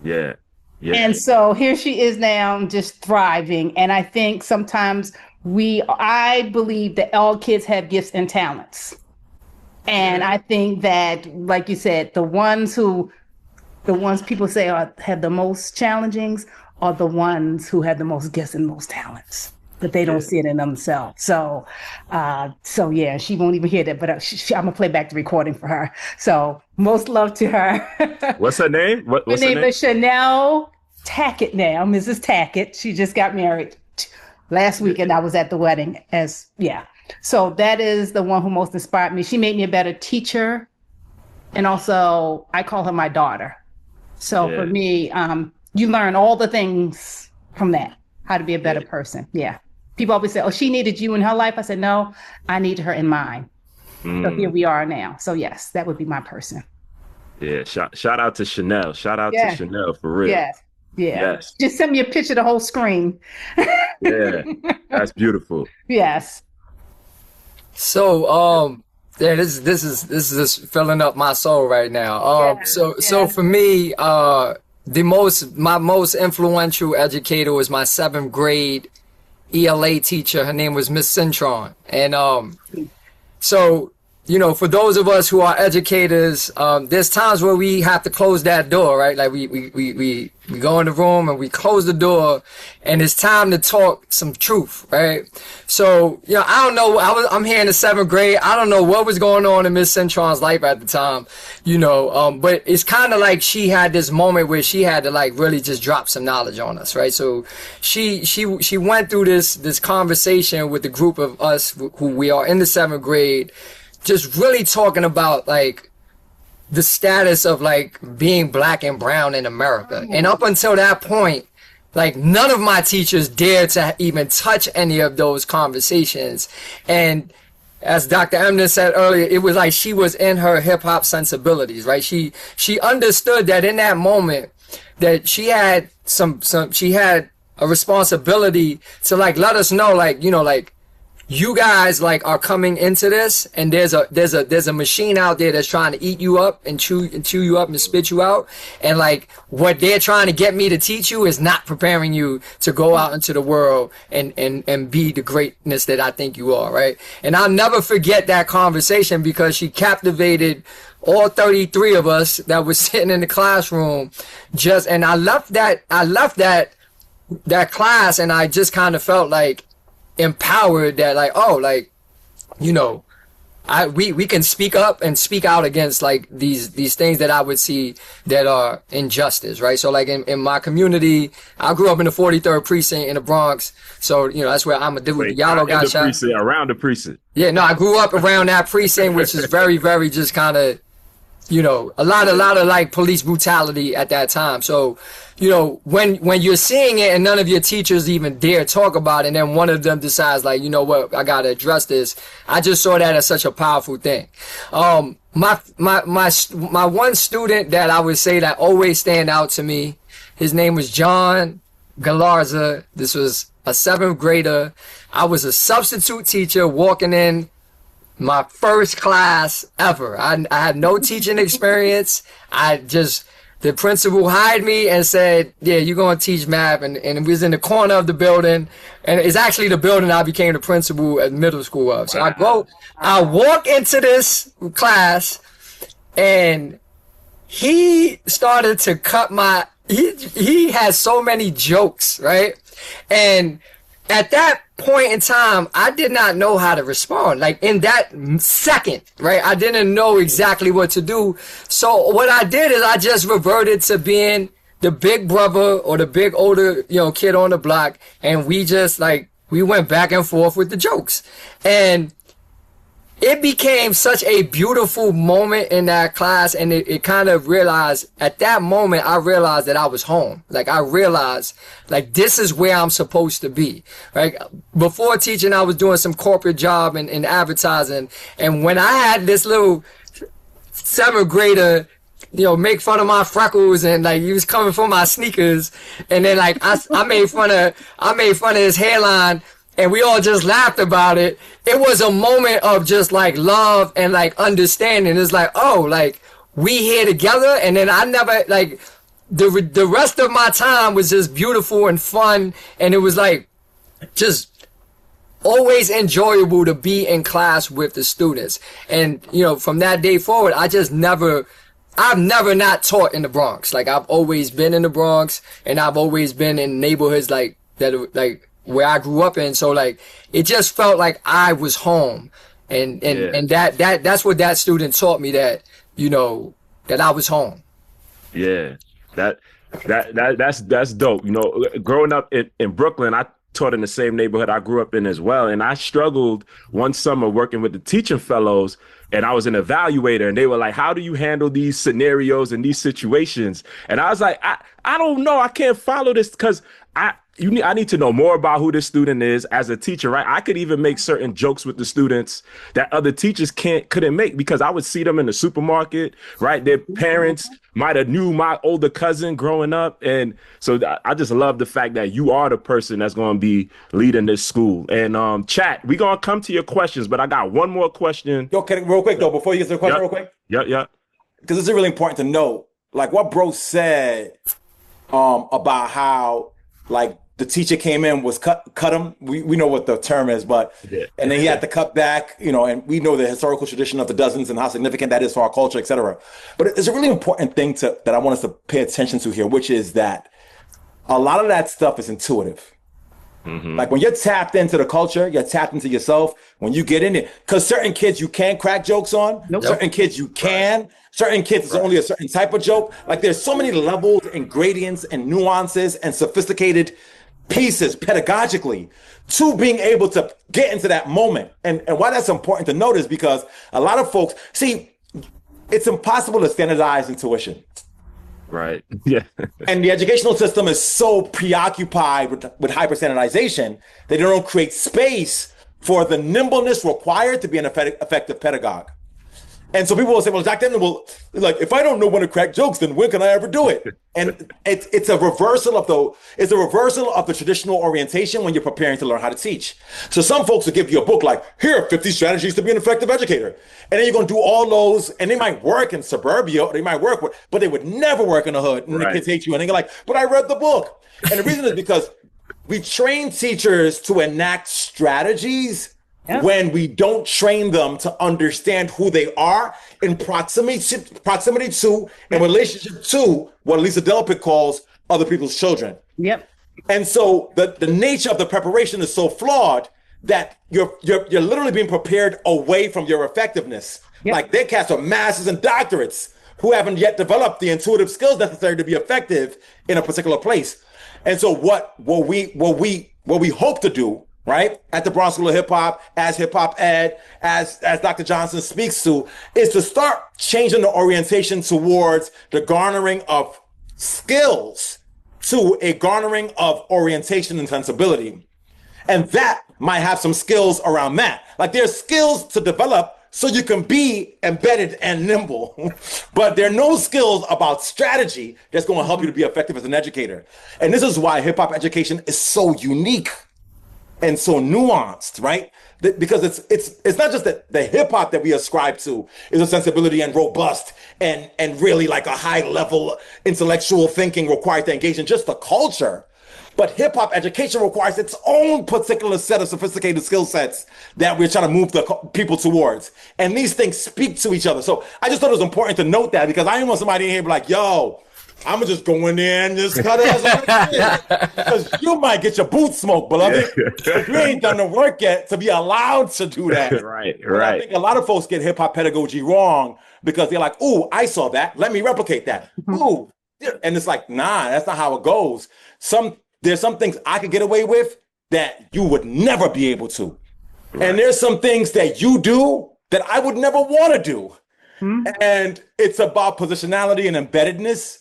Yeah. And so here she is now just thriving. And I think sometimes I believe that all kids have gifts and talents. And I think that, like you said, the ones people say have the most challengings are the ones who have the most gifts and most talents, but they don't see it in themselves. So yeah, she won't even hear that, but I'm gonna play back the recording for her. So most love to her. What's her name? What's her name? Is Chanel Tackett now, Mrs. Tackett. She just got married last week and I was at the wedding So that is the one who most inspired me. She made me a better teacher. And also I call her my daughter. So for me, you learn all the things from that, how to be a better person. Yeah. People always say, oh, she needed you in her life. I said, no, I need her in mine. So here we are now. So yes, that would be my person. Yeah. Shout out to Chanel. Shout out to Chanel for real. Yes. Yeah. Yes. Just send me a picture of the whole screen. Yeah. That's beautiful. Yes. So, yeah, this is just filling up my soul right now. So for me, my most influential educator was my 7th grade ELA teacher. Her name was Miss Cintron. And so, you know, for those of us who are educators, there's times where we have to close that door, right? Like we go in the room and we close the door, and it's time to talk some truth, right? So, you know, I don't know. I'm here in the 7th grade. I don't know what was going on in Miss Cintron's life at the time, you know. But it's kind of like she had this moment where she had to like really just drop some knowledge on us, right? So she went through this conversation with the group of us who we are in the 7th grade, just really talking about like the status of like being black and brown in America. And up until that point, like none of my teachers dared to even touch any of those conversations. And as Dr. Emden said earlier, it was like she was in her hip hop sensibilities, right? She understood that in that moment that she had she had a responsibility to like let us know, like, you know, like, you guys like are coming into this, and there's a machine out there that's trying to eat you up and chew you up and spit you out. And like what they're trying to get me to teach you is not preparing you to go out into the world and be the greatness that I think you are, right? And I'll never forget that conversation because she captivated all 33 of us that was sitting in the classroom. And I left that class, and I just kind of felt like empowered that like, oh, like, you know, we can speak up and speak out against like these things that I would see that are injustice, right? So like in my community, I grew up in the 43rd precinct in the Bronx, so you know that's where I'm a dude. Y'all got shot around the precinct. Yeah, no, I grew up around that precinct, which is very, very just kind of, you know, a lot of like police brutality at that time. So, you know, when you're seeing it and none of your teachers even dare talk about it, and then one of them decides like, you know what, I gotta address this. I just saw that as such a powerful thing. My one student that I would say that always stand out to me, his name was John Galarza. This was a 7th grader. I was a substitute teacher walking in my first class ever. I had no teaching experience. The principal hired me and said, yeah, you're going to teach math. And it was in the corner of the building. And it's actually the building I became the principal at middle school of. So I walk into this class, and he started to cut he had so many jokes, right? And at that point in time, I did not know how to respond. Like in that second, right? I didn't know exactly what to do. So what I did is I just reverted to being the big brother or the big older, you know, kid on the block. And we just like, we went back and forth with the jokes. And it became such a beautiful moment in that class. And it kind of realized at that moment, I realized that I was home. Like I realized like this is where I'm supposed to be, right? Before teaching, I was doing some corporate job in advertising. And when I had this little 7th grader, you know, make fun of my freckles, and like he was coming for my sneakers, and then like I made fun of his hairline, and we all just laughed about it. It was a moment of just like love and like understanding. It's like, oh, like we here together. And then I never like the rest of my time was just beautiful and fun. And it was like just always enjoyable to be in class with the students. And, you know, from that day forward, I've never not taught in the Bronx. Like I've always been in the Bronx, and I've always been in neighborhoods like that, like where I grew up in. So like it just felt like I was home, and that's what that student taught me, that, you know, that I was home. Yeah, that's dope. You know, growing up in Brooklyn, I taught in the same neighborhood I grew up in as well, and I struggled one summer working with the teaching fellows, and I was an evaluator, and they were like, how do you handle these scenarios and these situations? And I was like, I don't know. I can't follow this because I need to know more about who this student is as a teacher, right? I could even make certain jokes with the students that other teachers couldn't make because I would see them in the supermarket, right? Their parents might have knew my older cousin growing up. And so I just love the fact that you are the person that's going to be leading this school. And chat, we're going to come to your questions, but I got one more question. Okay, real quick though, before you get to the question, real quick. Yeah. Because it's really important to know, like what bro said about how like the teacher came in was cut him. We know what the term is, but and then he had to cut back, and we know the historical tradition of the dozens and how significant that is for our culture, et cetera. But it's a really important thing that I want us to pay attention to here, which is that a lot of that stuff is intuitive. Like when you're tapped into the culture, you're tapped into yourself. When you get in it, because certain kids you can crack jokes on, certain kids you can, certain kids it's only a certain type of joke. Like there's so many levels and gradients and nuances and sophisticated pieces pedagogically to being able to get into that moment. And why that's important to note is because a lot of folks see it's impossible to standardize intuition. Right. Yeah. And the educational system is so preoccupied with hyper standardization that they don't create space for the nimbleness required to be an effective pedagogue. And so people will say, well, Jack Denton, like, if I don't know when to crack jokes, then when can I ever do it? And it's a reversal of the traditional orientation when you're preparing to learn how to teach. So some folks will give you a book like, here are 50 strategies to be an effective educator. And then you're going to do all those, and they might work in suburbia, or they might work, but they would never work in the hood. And the kids hate you, and they're like, but I read the book. And the reason is because we train teachers to enact strategies when we don't train them to understand who they are in proximity to and relationship to what Lisa Delpit calls other people's children. Yep. And so the nature of the preparation is so flawed that you're literally being prepared away from your effectiveness. Yep. Like they cast are masters and doctorates who haven't yet developed the intuitive skills necessary to be effective in a particular place. And so what we hope to do, right, at the Bronx School of Hip Hop, as HipHopEd, as Dr. Johnson speaks to, is to start changing the orientation towards the garnering of skills to a garnering of orientation and sensibility. And that might have some skills around that. Like there's skills to develop so you can be embedded and nimble, but there are no skills about strategy that's going to help you to be effective as an educator. And this is why hip hop education is so unique and so nuanced, right? Because it's not just that the hip hop that we ascribe to is a sensibility and robust and really like a high level intellectual thinking required to engage in just the culture. But hip hop education requires its own particular set of sophisticated skill sets that we're trying to move the people towards. And these things speak to each other. So I just thought it was important to note that because I didn't want somebody in here to be like, yo, I'm just going in there and just cut it because you might get your boots smoked, beloved. If you ain't done the work yet to be allowed to do that. Right. I think a lot of folks get hip hop pedagogy wrong because they're like, ooh, I saw that. Let me replicate that. Ooh. And it's like, nah, that's not how it goes. There's some things I could get away with that you would never be able to. Right. And there's some things that you do that I would never want to do. And it's about positionality and embeddedness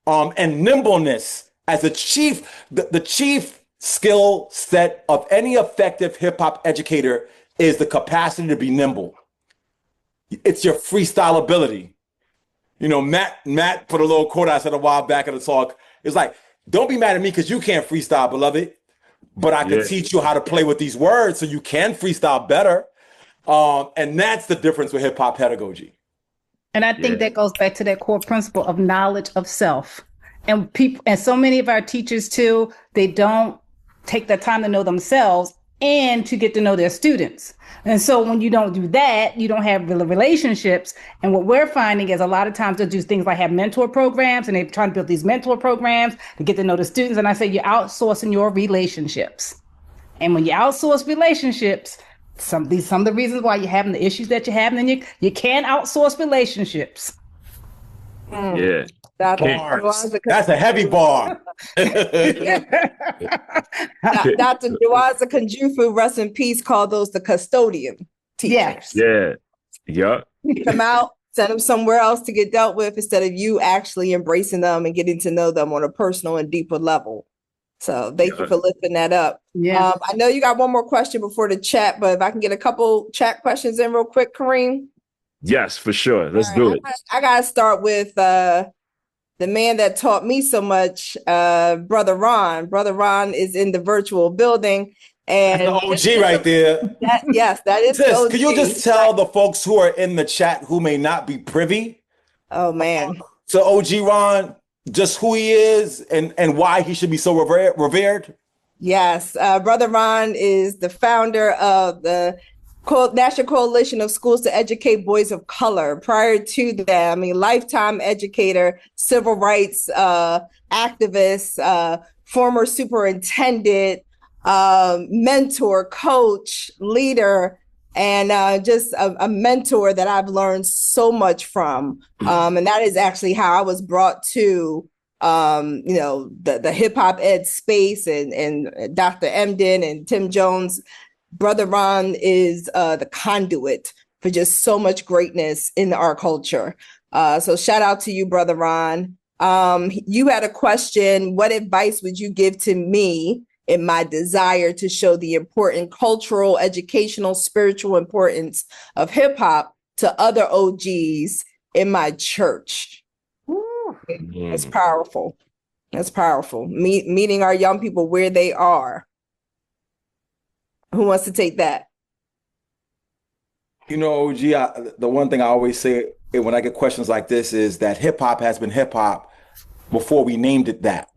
and nimbleness as the chief skill set of any effective hip hop educator is the capacity to be nimble. It's your freestyle ability. You know, Matt put a little quote I said a while back in the talk. It's like, don't be mad at me because you can't freestyle, beloved, but I can teach you how to play with these words so you can freestyle better. And that's the difference with hip hop pedagogy. And I think that goes back to that core principle of knowledge of self. And people, and so many of our teachers too, they don't take the time to know themselves and to get to know their students. And so when you don't do that, you don't have real relationships. And what we're finding is a lot of times they'll do things like have mentor programs, and they're trying to build these mentor programs to get to know the students. And I say you're outsourcing your relationships. And when you outsource relationships, some of the reasons why you're having the issues that you're having, and you can't outsource relationships. Yeah. That's a heavy bar. Dr. Jawaza Kunjufu, rest in peace, called those the custodian teachers. Yeah. Come out, Send them somewhere else to get dealt with instead of you actually embracing them and getting to know them on a personal and deeper level. So thank you for lifting that up. Yeah. I know you got one more question before the chat, but if I can get a couple chat questions in real quick, Kareem. Yes, for sure. Let's do it. I gotta start with the man that taught me so much, Brother Ron. Brother Ron is in the virtual building. And that's the OG right there. Yes, that is Sis, the OG. could you just tell the folks who are in the chat who may not be privy? Oh, man. So OG Ron, just who he is and why he should be so revered? Yes, Brother Ron is the founder of the National Coalition of Schools to Educate Boys of Color. Prior to that, I mean, lifetime educator, civil rights activist, former superintendent, mentor, coach, leader, and just a mentor that I've learned so much from. And that is actually how I was brought to the hip hop ed space and Dr. Emden and Tim Jones. Brother Ron is the conduit for just so much greatness in our culture. So shout out to you, Brother Ron. You had a question. What advice would you give to me in my desire to show the important cultural, educational, spiritual importance of hip hop to other OGs in my church? That's powerful. That's powerful. Meeting our young people where they are. Who wants to take that? You know, OG, the one thing I always say when I get questions like this is that hip hop has been hip hop before we named it that.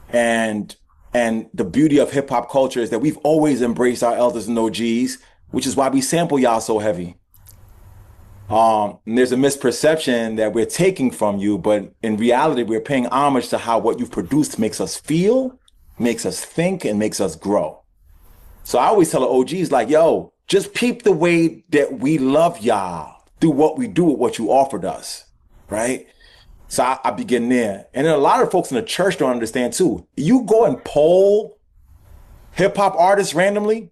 And the beauty of hip hop culture is that we've always embraced our elders and OGs, which is why we sample y'all so heavy. And there's a misperception that we're taking from you, but in reality, we're paying homage to how what you've produced makes us feel, makes us think, and makes us grow. So I always tell the OGs like, yo, just peep the way that we love y'all through what we do with what you offered us, right? So I begin there. And then a lot of folks in the church don't understand too. You go and poll hip hop artists randomly,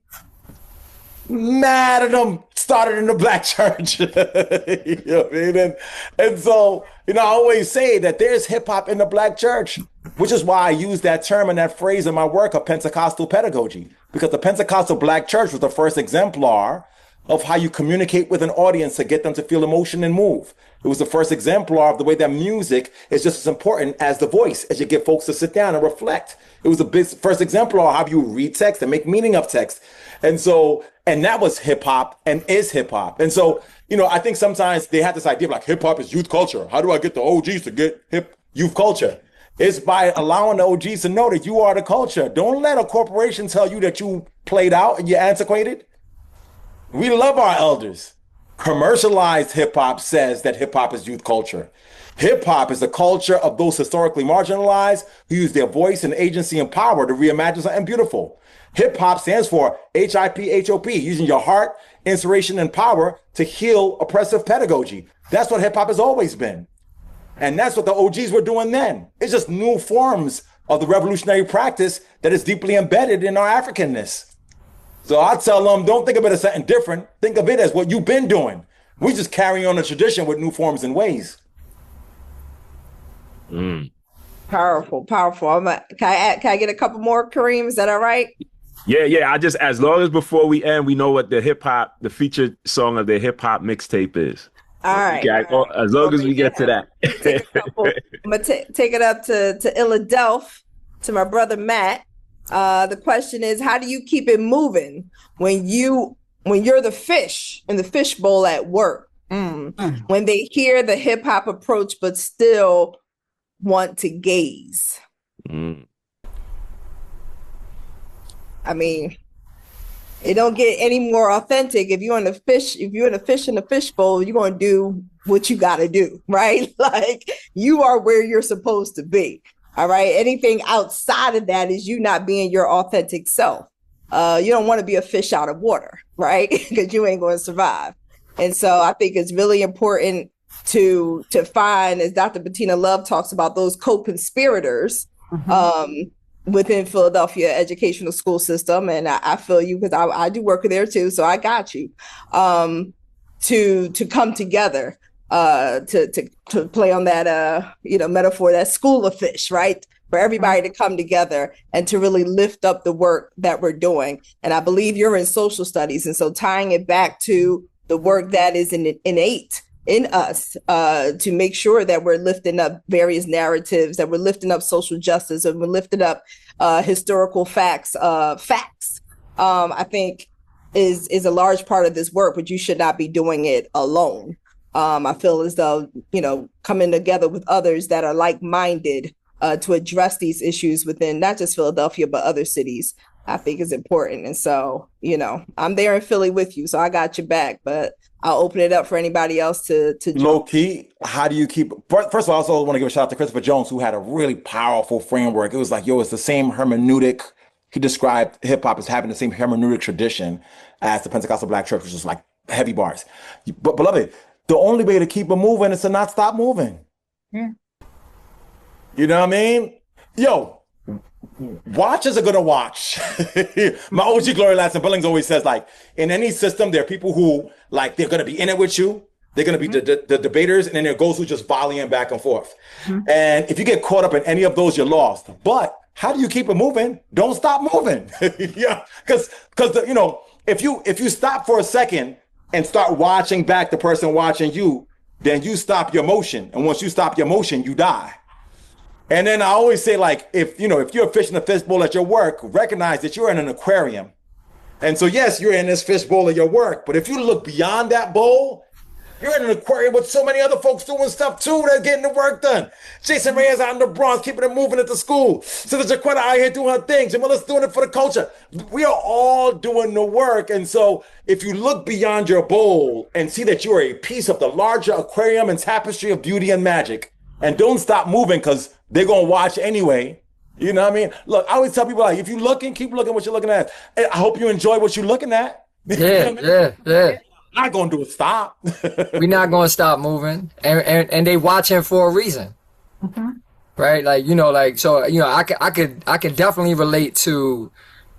mad at them started in the black church. You know what I mean? And so, I always say that there's hip hop in the black church, which is why I use that term and that phrase in my work of Pentecostal pedagogy, because the Pentecostal black church was the first exemplar of how you communicate with an audience to get them to feel emotion and move. It was the first exemplar of the way that music is just as important as the voice, as you get folks to sit down and reflect. It was the first exemplar of how you read text and make meaning of text. And that was hip hop and is hip hop. And so, I think sometimes they have this idea of like hip hop is youth culture. How do I get the OGs to get hip youth culture? It's by allowing the OGs to know that you are the culture. Don't let a corporation tell you that you played out and you're antiquated. We love our elders. Commercialized hip hop says that hip hop is youth culture. Hip hop is the culture of those historically marginalized who use their voice and agency and power to reimagine something beautiful. Hip hop stands for HIPHOP, using your heart, inspiration, and power to heal oppressive pedagogy. That's what hip hop has always been. And that's what the OGs were doing then. It's just new forms of the revolutionary practice that is deeply embedded in our Africanness. So I tell them, don't think of it as something different. Think of it as what you've been doing. We just carry on the tradition with new forms and ways. Powerful. Can I get a couple more, Kareem? Is that all right? Yeah. I just, as long as before we end, we know what the featured song of the hip hop mixtape is. All right. Okay, all right. As long as we get to that. I'm gonna take it up to Philadelphia, to my brother Matt. The question is, how do you keep it moving when you're the fish in the fishbowl at work? When they hear the hip hop approach but still want to gaze. I mean, it don't get any more authentic. If you're in a fish in the fishbowl, you're gonna do what you gotta do, right? Like, you are where you're supposed to be. All right. Anything outside of that is you not being your authentic self. You don't want to be a fish out of water, right? Because you ain't going to survive. And so I think it's really important to find, as Dr. Bettina Love talks about, those co-conspirators within Philadelphia educational school system. And I feel you, because I do work there too. So I got you. to come together, to play on that metaphor, that school of fish, right? For everybody to come together and to really lift up the work that we're doing. And I believe you're in social studies, and so tying it back to the work that is innate in us, to make sure that we're lifting up various narratives, that we're lifting up social justice, and we're lifting up historical facts. I think is a large part of this work, but you should not be doing it alone. I feel as though, coming together with others that are like-minded to address these issues within not just Philadelphia, but other cities, I think is important. And so, I'm there in Philly with you, so I got your back, but I'll open it up for anybody else to low key. How do you keep, first of all, I also want to give a shout out to Christopher Jones, who had a really powerful framework. It was like, it's the same hermeneutic. He described hip hop as having the same hermeneutic tradition as the Pentecostal Black Church, which is like heavy bars. But beloved, the only way to keep it moving is to not stop moving. Yeah. You know what I mean? Yo, watchers are gonna watch. My OG Glory Latson Billings always says, like, in any system, there are people who, like, they're gonna be in it with you. They're gonna be the debaters, and then there are those who just volleying back and forth. And if you get caught up in any of those, you're lost. But how do you keep it moving? Don't stop moving. Yeah, because if you stop for a second and start watching back the person watching you, then you stop your motion. And once you stop your motion, you die. And then I always say, like, if you're a fish in a fishbowl at your work, recognize that you're in an aquarium. And so, yes, you're in this fishbowl of your work, but if you look beyond that bowl, you're in an aquarium with so many other folks doing stuff too that's getting the work done. Jason Reyes out in the Bronx, keeping it moving at the school. Sister Jaquetta out here doing her thing. Jamila's doing it for the culture. We are all doing the work. And so if you look beyond your bowl and see that you are a piece of the larger aquarium and tapestry of beauty and magic, and don't stop moving, because they're going to watch anyway. You know what I mean? Look, I always tell people, like, if you're looking, keep looking what you're looking at. And I hope you enjoy what you're looking at. Yeah. Not going to do it. Stop. We're not going to stop moving. And they watching for a reason. Right? Like, I could definitely relate to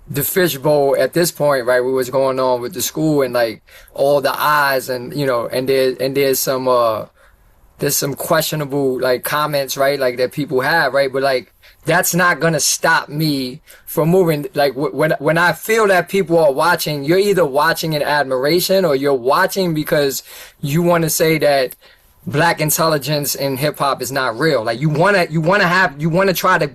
the fishbowl at this point, right? What's going on with the school and, like, all the eyes and, and there's some questionable, like, comments, right? Like, that people have, right? But, like, that's not gonna stop me from moving. Like, when I feel that people are watching, you're either watching in admiration or you're watching because you want to say that Black intelligence in hip hop is not real. Like, you want to try to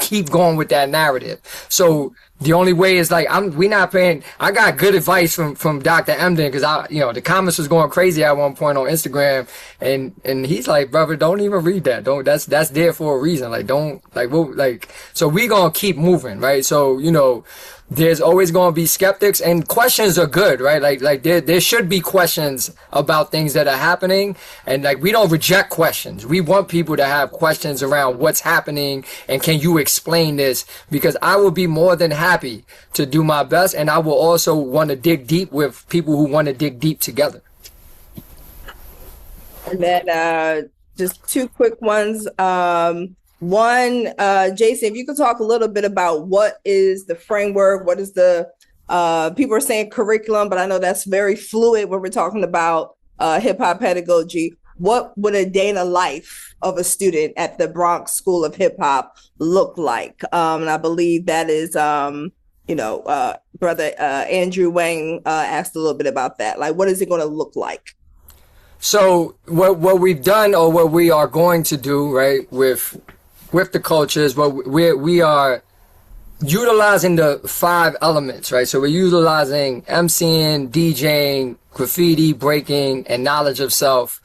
keep going with that narrative. So the only way is, like, we not paying. I got good advice from Dr. Emden, because the comments was going crazy at one point on Instagram, and he's like, brother, don't even read that. That's there for a reason. Like, don't, like, so we gonna keep moving, right? So, there's always going to be skeptics, and questions are good, right? Like there should be questions about things that are happening, and, like, we don't reject questions. We want people to have questions around what's happening and can you explain this? Because I will be more than happy to do my best, and I will also want to dig deep with people who want to dig deep together. And then just two quick ones. One, Jason, if you could talk a little bit about what is the framework, what is the, people are saying curriculum, but I know that's very fluid when we're talking about hip hop pedagogy. What would a day in the life of a student at the Bronx School of Hip Hop look like? And I believe that is, Brother Andrew Wang asked a little bit about that. Like, what is it going to look like? So what we've done, or what we are going to do, right, with the cultures, but we are utilizing the 5 elements, right? So we're utilizing MCing, DJing, graffiti, breaking, and knowledge of self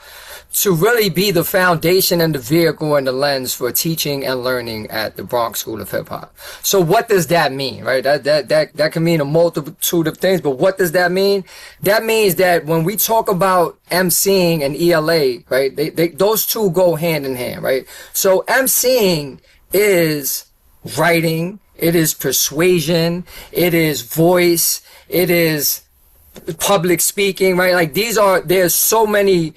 to really be the foundation and the vehicle and the lens for teaching and learning at the Bronx School of Hip Hop. So what does that mean, right? That can mean a multitude of things, but what does that mean? That means that when we talk about MCing and ELA, right, those two go hand in hand, right? So MCing is writing, it is persuasion, it is voice, it is public speaking, right? Like, there's so many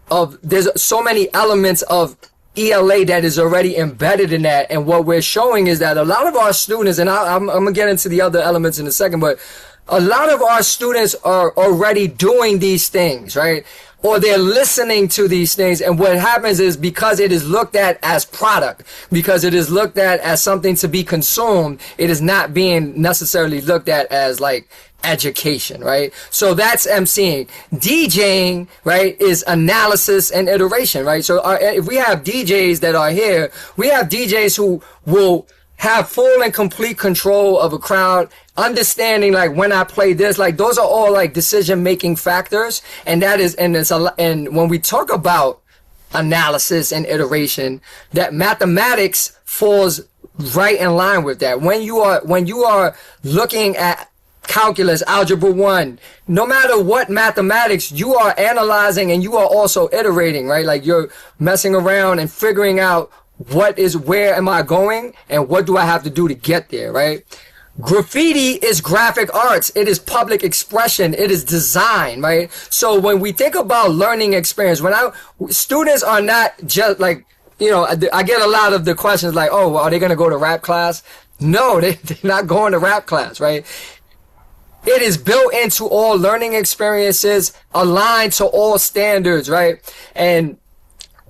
elements of ELA that is already embedded in that. And what we're showing is that a lot of our students, and I'm gonna get into the other elements in a second, but a lot of our students are already doing these things, right? Or they're listening to these things. And what happens is, because it is looked at as product, because it is looked at as something to be consumed, it is not being necessarily looked at as like education, right? So that's emceeing. DJing, right, is analysis and iteration, right? So if we have DJs that are here, we have DJs who will have full and complete control of a crowd, understanding like when I play this, like those are all like decision-making factors. And that is, and when we talk about analysis and iteration, that mathematics falls right in line with that. When you are looking at calculus, algebra 1, no matter what mathematics, you are analyzing and you are also iterating, right? Like you're messing around and figuring out where am I going and what do I have to do to get there, right? Graffiti is graphic arts. It is public expression. It is design, right? So when we think about learning experience, students are not just like, I get a lot of the questions like, oh, are they going to go to rap class? No, they're not going to rap class, right? It is built into all learning experiences, aligned to all standards, right? And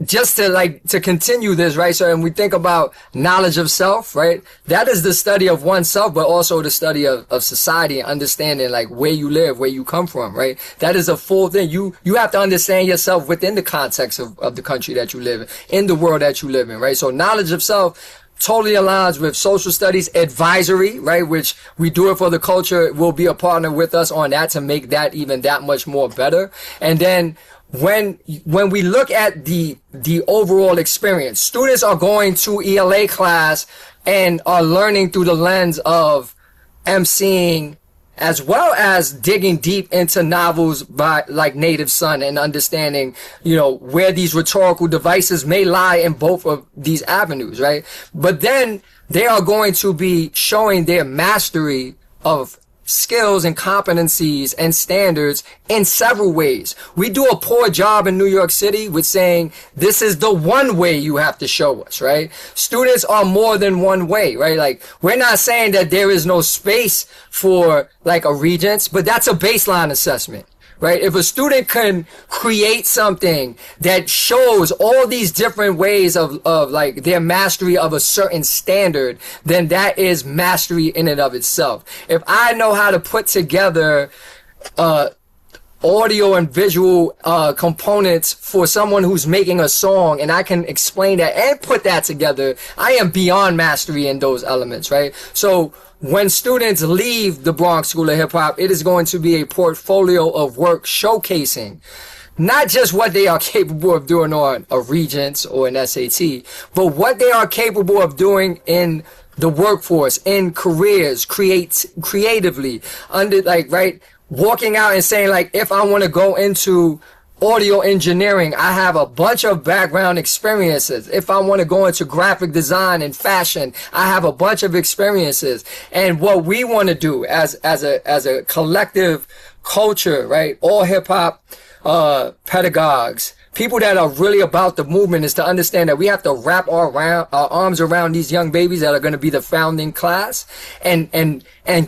just to continue this, right? So, and we think about knowledge of self, right? That is the study of oneself, but also the study of society and understanding like where you live, where you come from, right? That is a full thing. You have to understand yourself within the context of the country that you live in the world that you live in, right? So knowledge of self totally aligns with social studies advisory, right? Which we do it for the culture. Will be a partner with us on that to make that even that much more better. And then when we look at the overall experience, students are going to ELA class and are learning through the lens of emceeing, as well as digging deep into novels by like Native Son and understanding, where these rhetorical devices may lie in both of these avenues, right? But then they are going to be showing their mastery of skills and competencies and standards in several ways. We do a poor job in New York City with saying this is the one way you have to show us, right? Students are more than one way, right? Like we're not saying that there is no space for like a regents, but that's a baseline assessment. Right? If a student can create something that shows all these different ways of like their mastery of a certain standard, then that is mastery in and of itself. If I know how to put together, audio and visual components for someone who's making a song, and I can explain that and put that together, I am beyond mastery in those elements, right? So when students leave the Bronx School of Hip Hop, it is going to be a portfolio of work showcasing not just what they are capable of doing on a Regents or an SAT, but what they are capable of doing in the workforce, in careers, creatively, walking out and saying like, if I want to go into audio engineering, I have a bunch of background experiences. If I want to go into graphic design and fashion, I have a bunch of experiences. And what we want to do as a collective culture, right? All hip hop pedagogues, people that are really about the movement, is to understand that we have to wrap our arms around these young babies that are going to be the founding class and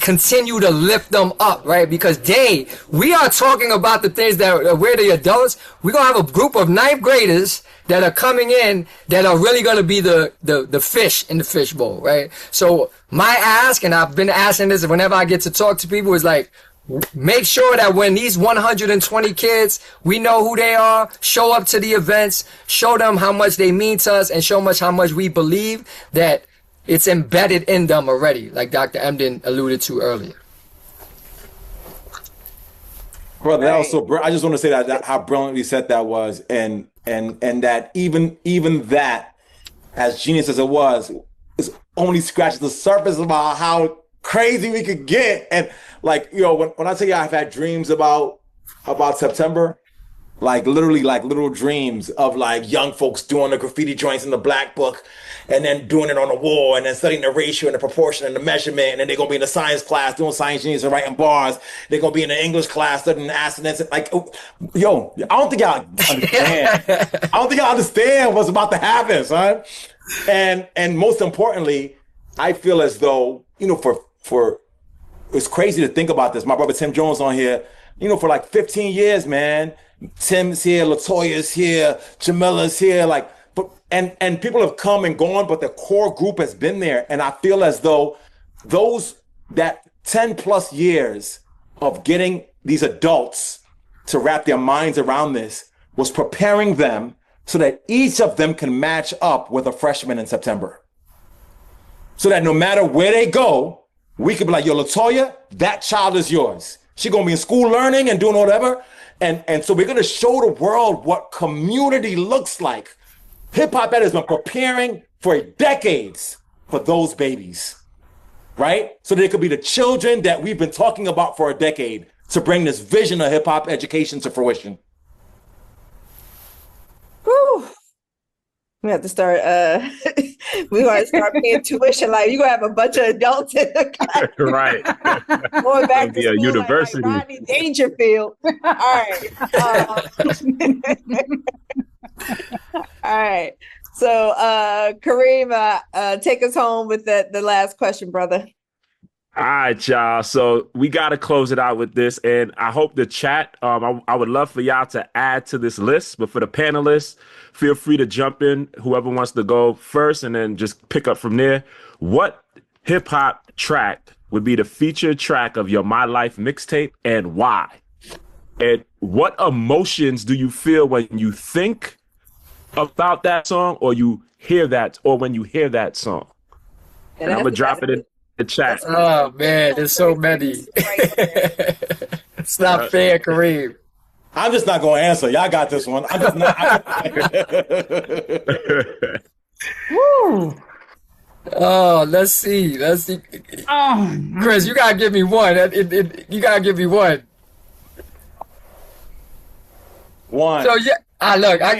continue to lift them up, right? Because we are talking about the things that we're the adults. We're going to have a group of ninth graders that are coming in that are really going to be the fish in the fishbowl, right? So my ask, and I've been asking this whenever I get to talk to people, is like, make sure that when these 120 kids, we know who they are, show up to the events, show them how much they mean to us, and show how much we believe that it's embedded in them already, like Dr. Emden alluded to earlier. Brother, that was so I just want to say that how brilliantly said that was, and that even that, as genius as it was, is only scratches the surface about how crazy we could get. And like, when I tell you I've had dreams about September, like literally like little dreams of like young folks doing the graffiti joints in the black book and then doing it on the wall and then studying the ratio and the proportion and the measurement, and then they're gonna be in the science class doing science genius and writing bars. They're gonna be in the English class studying assonance. Like, I don't think y'all understand. I don't think y'all understand what's about to happen, son. And most importantly, I feel as though, for it's crazy to think about this. My brother Tim Jones on here, you know, for like 15 years, man. Tim's here, Latoya's here, Jamila's here, like, but and people have come and gone, but the core group has been there. And I feel as though that 10 plus years of getting these adults to wrap their minds around this was preparing them so that each of them can match up with a freshman in September. So that no matter where they go, we could be like, yo, Latoya, that child is yours. She's gonna be in school learning and doing whatever. And so we're gonna show the world what community looks like. Hip Hop Ed has been preparing for decades for those babies, right? So they could be the children that we've been talking about for a decade to bring this vision of hip hop education to fruition. Whew. We have to start, we want to start paying tuition. Like, you're going to have a bunch of adults in the class. Right. Going back to Be a school, university. like Rodney Dangerfield. All right. All right. So, Kareem, take us home with the last question, brother. All right, y'all. So we got to close it out with this. And I hope the chat, I would love for y'all to add to this list. But for the panelists, feel free to jump in, whoever wants to go first, and then just pick up from there. What hip hop track would be the featured track of your My Life mixtape, and why? And what emotions do you feel when you think about that song, or you hear that, or when you hear that song? And I'm going to drop it in the chat. Oh man, there's so many. It's not fair, Kareem. I'm just not going to answer. Y'all got this one. I'm just not. Woo. Oh, let's see. Oh, Chris, you gotta give me one. You gotta give me one. One. So yeah, look, This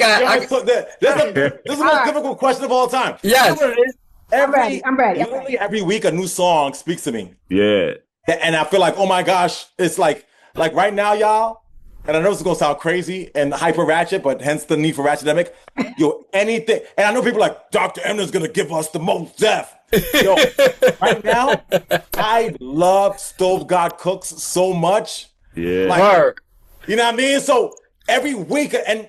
is the most difficult question of all time. Yes. You know what it is? I'm ready. Literally every week a new song speaks to me. Yeah. And I feel like, oh my gosh, it's like right now, y'all, and I know this is gonna sound crazy and hyper ratchet, but hence the need for ratchetemic. Yo, anything, and I know people are like, Dr. Emner's gonna give us the most death. Yo, right now, I love Stove God Cooks so much. Yeah. Like, you know what I mean? So every week, and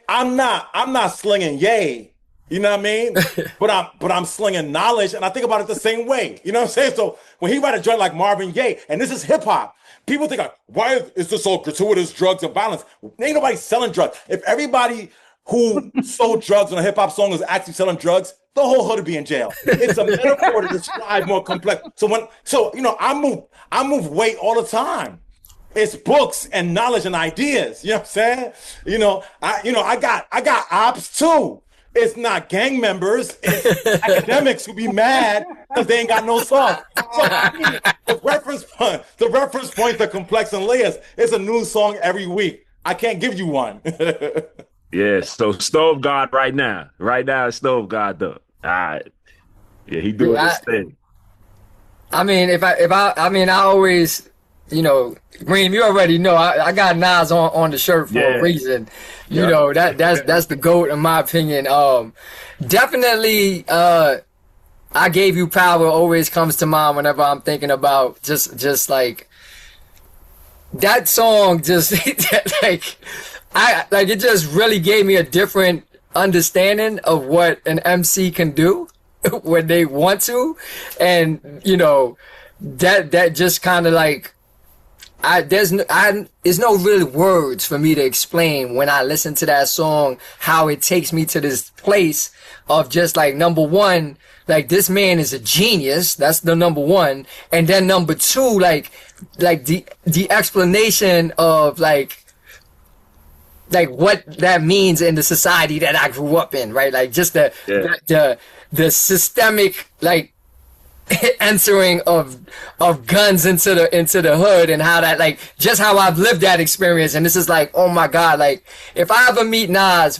I'm not slinging yay. You know what I mean? but I'm slinging knowledge, and I think about it the same way. You know what I'm saying? So when he write a joint like Marvin Gaye, and this is hip hop, people think, why is this all gratuitous drugs and violence? Ain't nobody selling drugs. If everybody who sold drugs on a hip hop song is actually selling drugs, the whole hood would be in jail. It's a metaphor to describe more complex. So you know, I move weight all the time. It's books and knowledge and ideas. You know what I'm saying? I got ops too. It's not gang members. It's academics who be mad because they ain't got no sauce. So, the reference point, the complex and layers. It's a new song every week. I can't give you one. Yeah. So Stove God right now. Right now, it's Stove God though. All right. Yeah, he doing his thing. I mean, I always, you know, Reem, you already know I got Nas on the shirt for a reason. You know, that's the GOAT in my opinion. Definitely I Gave You Power always comes to mind whenever I'm thinking about just like that song, just like it just really gave me a different understanding of what an MC can do when they want to. And you know, that just kind of like there's no really words for me to explain when I listen to that song, how it takes me to this place of just like, number one, like this man is a genius. That's the number one. And then number two, like the explanation of like what that means in the society that I grew up in, right? Like just the systemic, like, entering of guns into the hood, and how that, like, just how I've lived that experience. And this is like, oh my God, like if I ever meet Nas,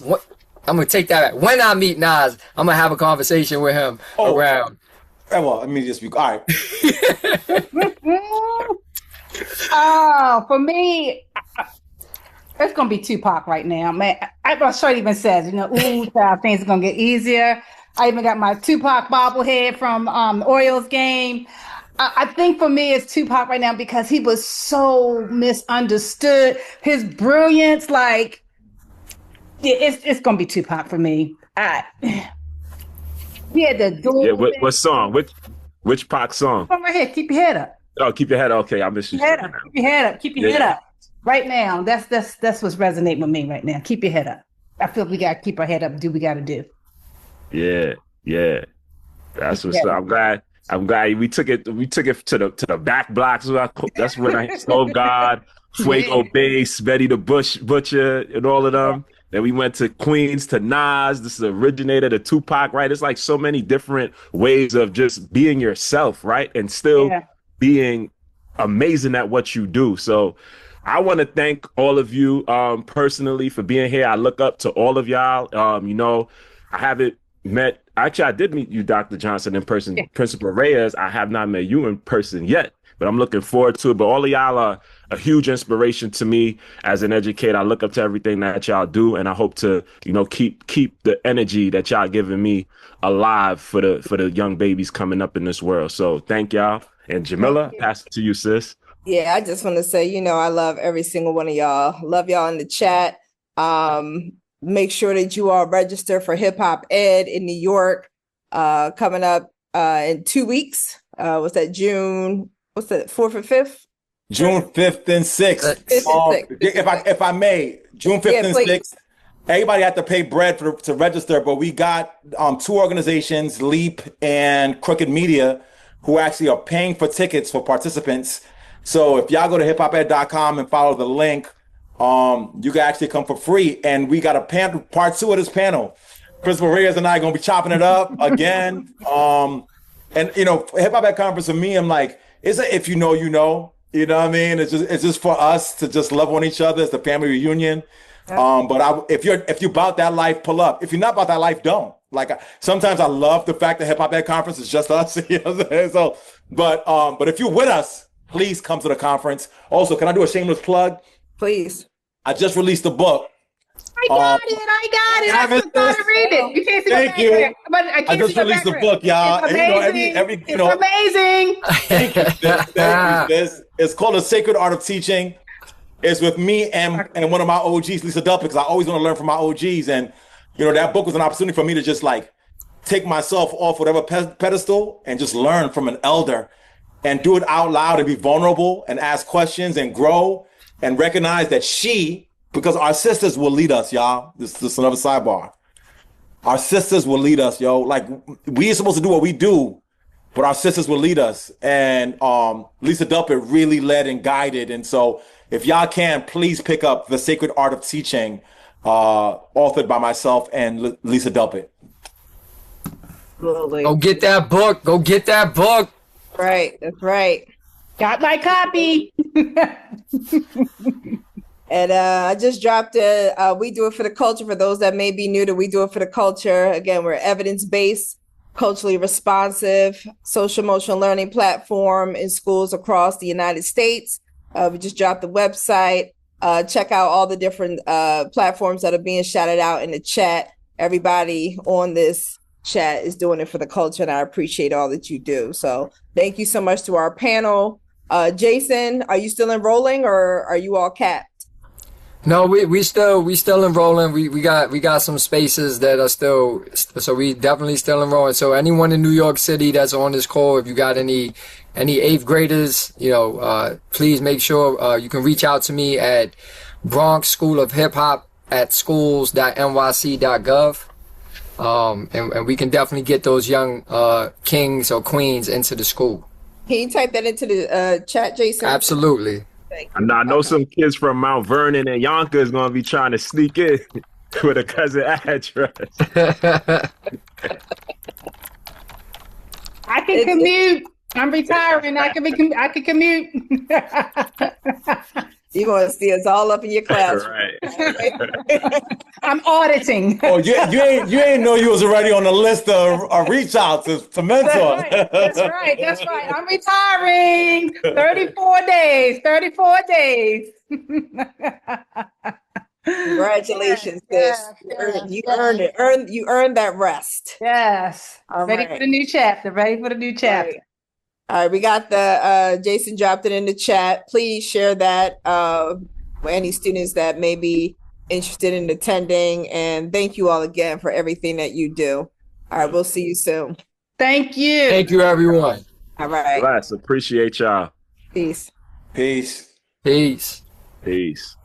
I'm gonna take that back. When I meet Nas, I'm gonna have a conversation with him around. Well, let me just be all right. Oh, for me, it's gonna be Tupac right now, man. My shirt even says, you know, ooh, child, things are gonna get easier. I even got my Tupac bobblehead from the Orioles game. I think for me it's Tupac right now because he was so misunderstood. His brilliance, like it's gonna be Tupac for me. He had the Yeah, dual what thing. song? Which Pac song? Come right here, keep your head up. Oh, keep your head. Okay, I miss you. Keep your head up. Keep your head up. Keep your head Yeah. up. Right now, that's what's resonating with me right now. Keep your head up. I feel we gotta keep our head up and do what we gotta do. Yeah, yeah. That's what's up. I'm glad we took it to the back blocks. That's when I Snow God, Fuego Bass, Betty the Butcher, and all of them. Then we went to Queens to Nas. This is the originator to Tupac, right? It's like so many different ways of just being yourself, right? And still being amazing at what you do. So I want to thank all of you personally for being here. I look up to all of y'all. I haven't met, actually, I did meet you, Dr. Johnson, in person. Principal Reyes, I have not met you in person yet, but I'm looking forward to it. But all of y'all are a huge inspiration to me as an educator. I look up to everything that y'all do, and I hope to, keep the energy that y'all giving me alive for the young babies coming up in this world. So thank y'all. And Jamila, pass it to you, sis. Yeah, I just want to say, I love every single one of y'all. Love y'all in the chat. Make sure that you all register for Hip Hop Ed in New York coming up in 2 weeks. What's that, June? What's that, 4th or 5th? June 5th and 6th. If I may, June 5th and 6th. Everybody had to pay bread to register, but we got 2 organizations, Leap and Crooked Media, who actually are paying for tickets for participants. So if y'all go to hiphoped.com and follow the link, you can actually come for free. And we got a panel, part 2 of this panel. Principal Reyes and I are going to be chopping it up again. HipHopEd Conference for me, I'm like, if you know, you know. You know what I mean? It's just for us to just love on each other. It's the family reunion. But if you're about that life, pull up. If you're not about that life, don't. Like sometimes I love the fact that HipHopEd Conference is just us. You know what I'm saying? So, but if you're with us, please come to the conference. Also, can I do a shameless plug? Please. I just released a book. I got it. I just got to read it. You can't see Thank you. But I just released the book, y'all. It's amazing. It's amazing. Thank you. It's called The Sacred Art of Teaching. It's with me and one of my OGs, Lisa Dupp, because I always want to learn from my OGs. And, that book was an opportunity for me to just like take myself off whatever pedestal and just learn from an elder and do it out loud and be vulnerable and ask questions and grow and recognize that because our sisters will lead us, y'all. This is another sidebar. Our sisters will lead us, yo. Like we are supposed to do what we do, but our sisters will lead us. And Lisa Duppet really led and guided. And so if y'all can, please pick up The Sacred Art of Teaching, authored by myself and Lisa Duppet. Go get that book. Go get that book. Right. That's right. Got my copy. And I just dropped it. We do it for the culture. For those that may be new to We Do It for the Culture. Again, we're evidence-based, culturally responsive, social emotional learning platform in schools across the United States. We just dropped the website. Check out all the different platforms that are being shouted out in the chat. Everybody on this chat is doing it for the culture, and I appreciate all that you do. So thank you so much to our panel. Jason, are you still enrolling or are you all capped? No, we still enrolling. We got some spaces that are still, so we definitely still enrolling. So anyone in New York City that's on this call, if you got any 8th graders, please make sure you can reach out to me at Bronx School of Hip Hop at schools.nyc.gov. And we can definitely get those young kings or queens into the school. Can you type that into the chat, Jason? Absolutely. I know some kids from Mount Vernon and Yonkers going to be trying to sneak in with a cousin address. I can commute. I'm retiring. I can commute. You're going to see us all up in your class. Right. I'm auditing. Oh, you ain't know you was already on the list of reach outs to mentor. That's right. I'm retiring. 34 days. Congratulations, sis. You earned it. You earned that rest. Yes. All ready right. for the new chapter. Right. All right, we got the Jason dropped it in the chat. Please share that with any students that may be interested in attending. And thank you all again for everything that you do. All right, we'll see you soon. Thank you. Thank you, everyone. All right. Bless. Appreciate y'all. Peace. Peace. Peace. Peace.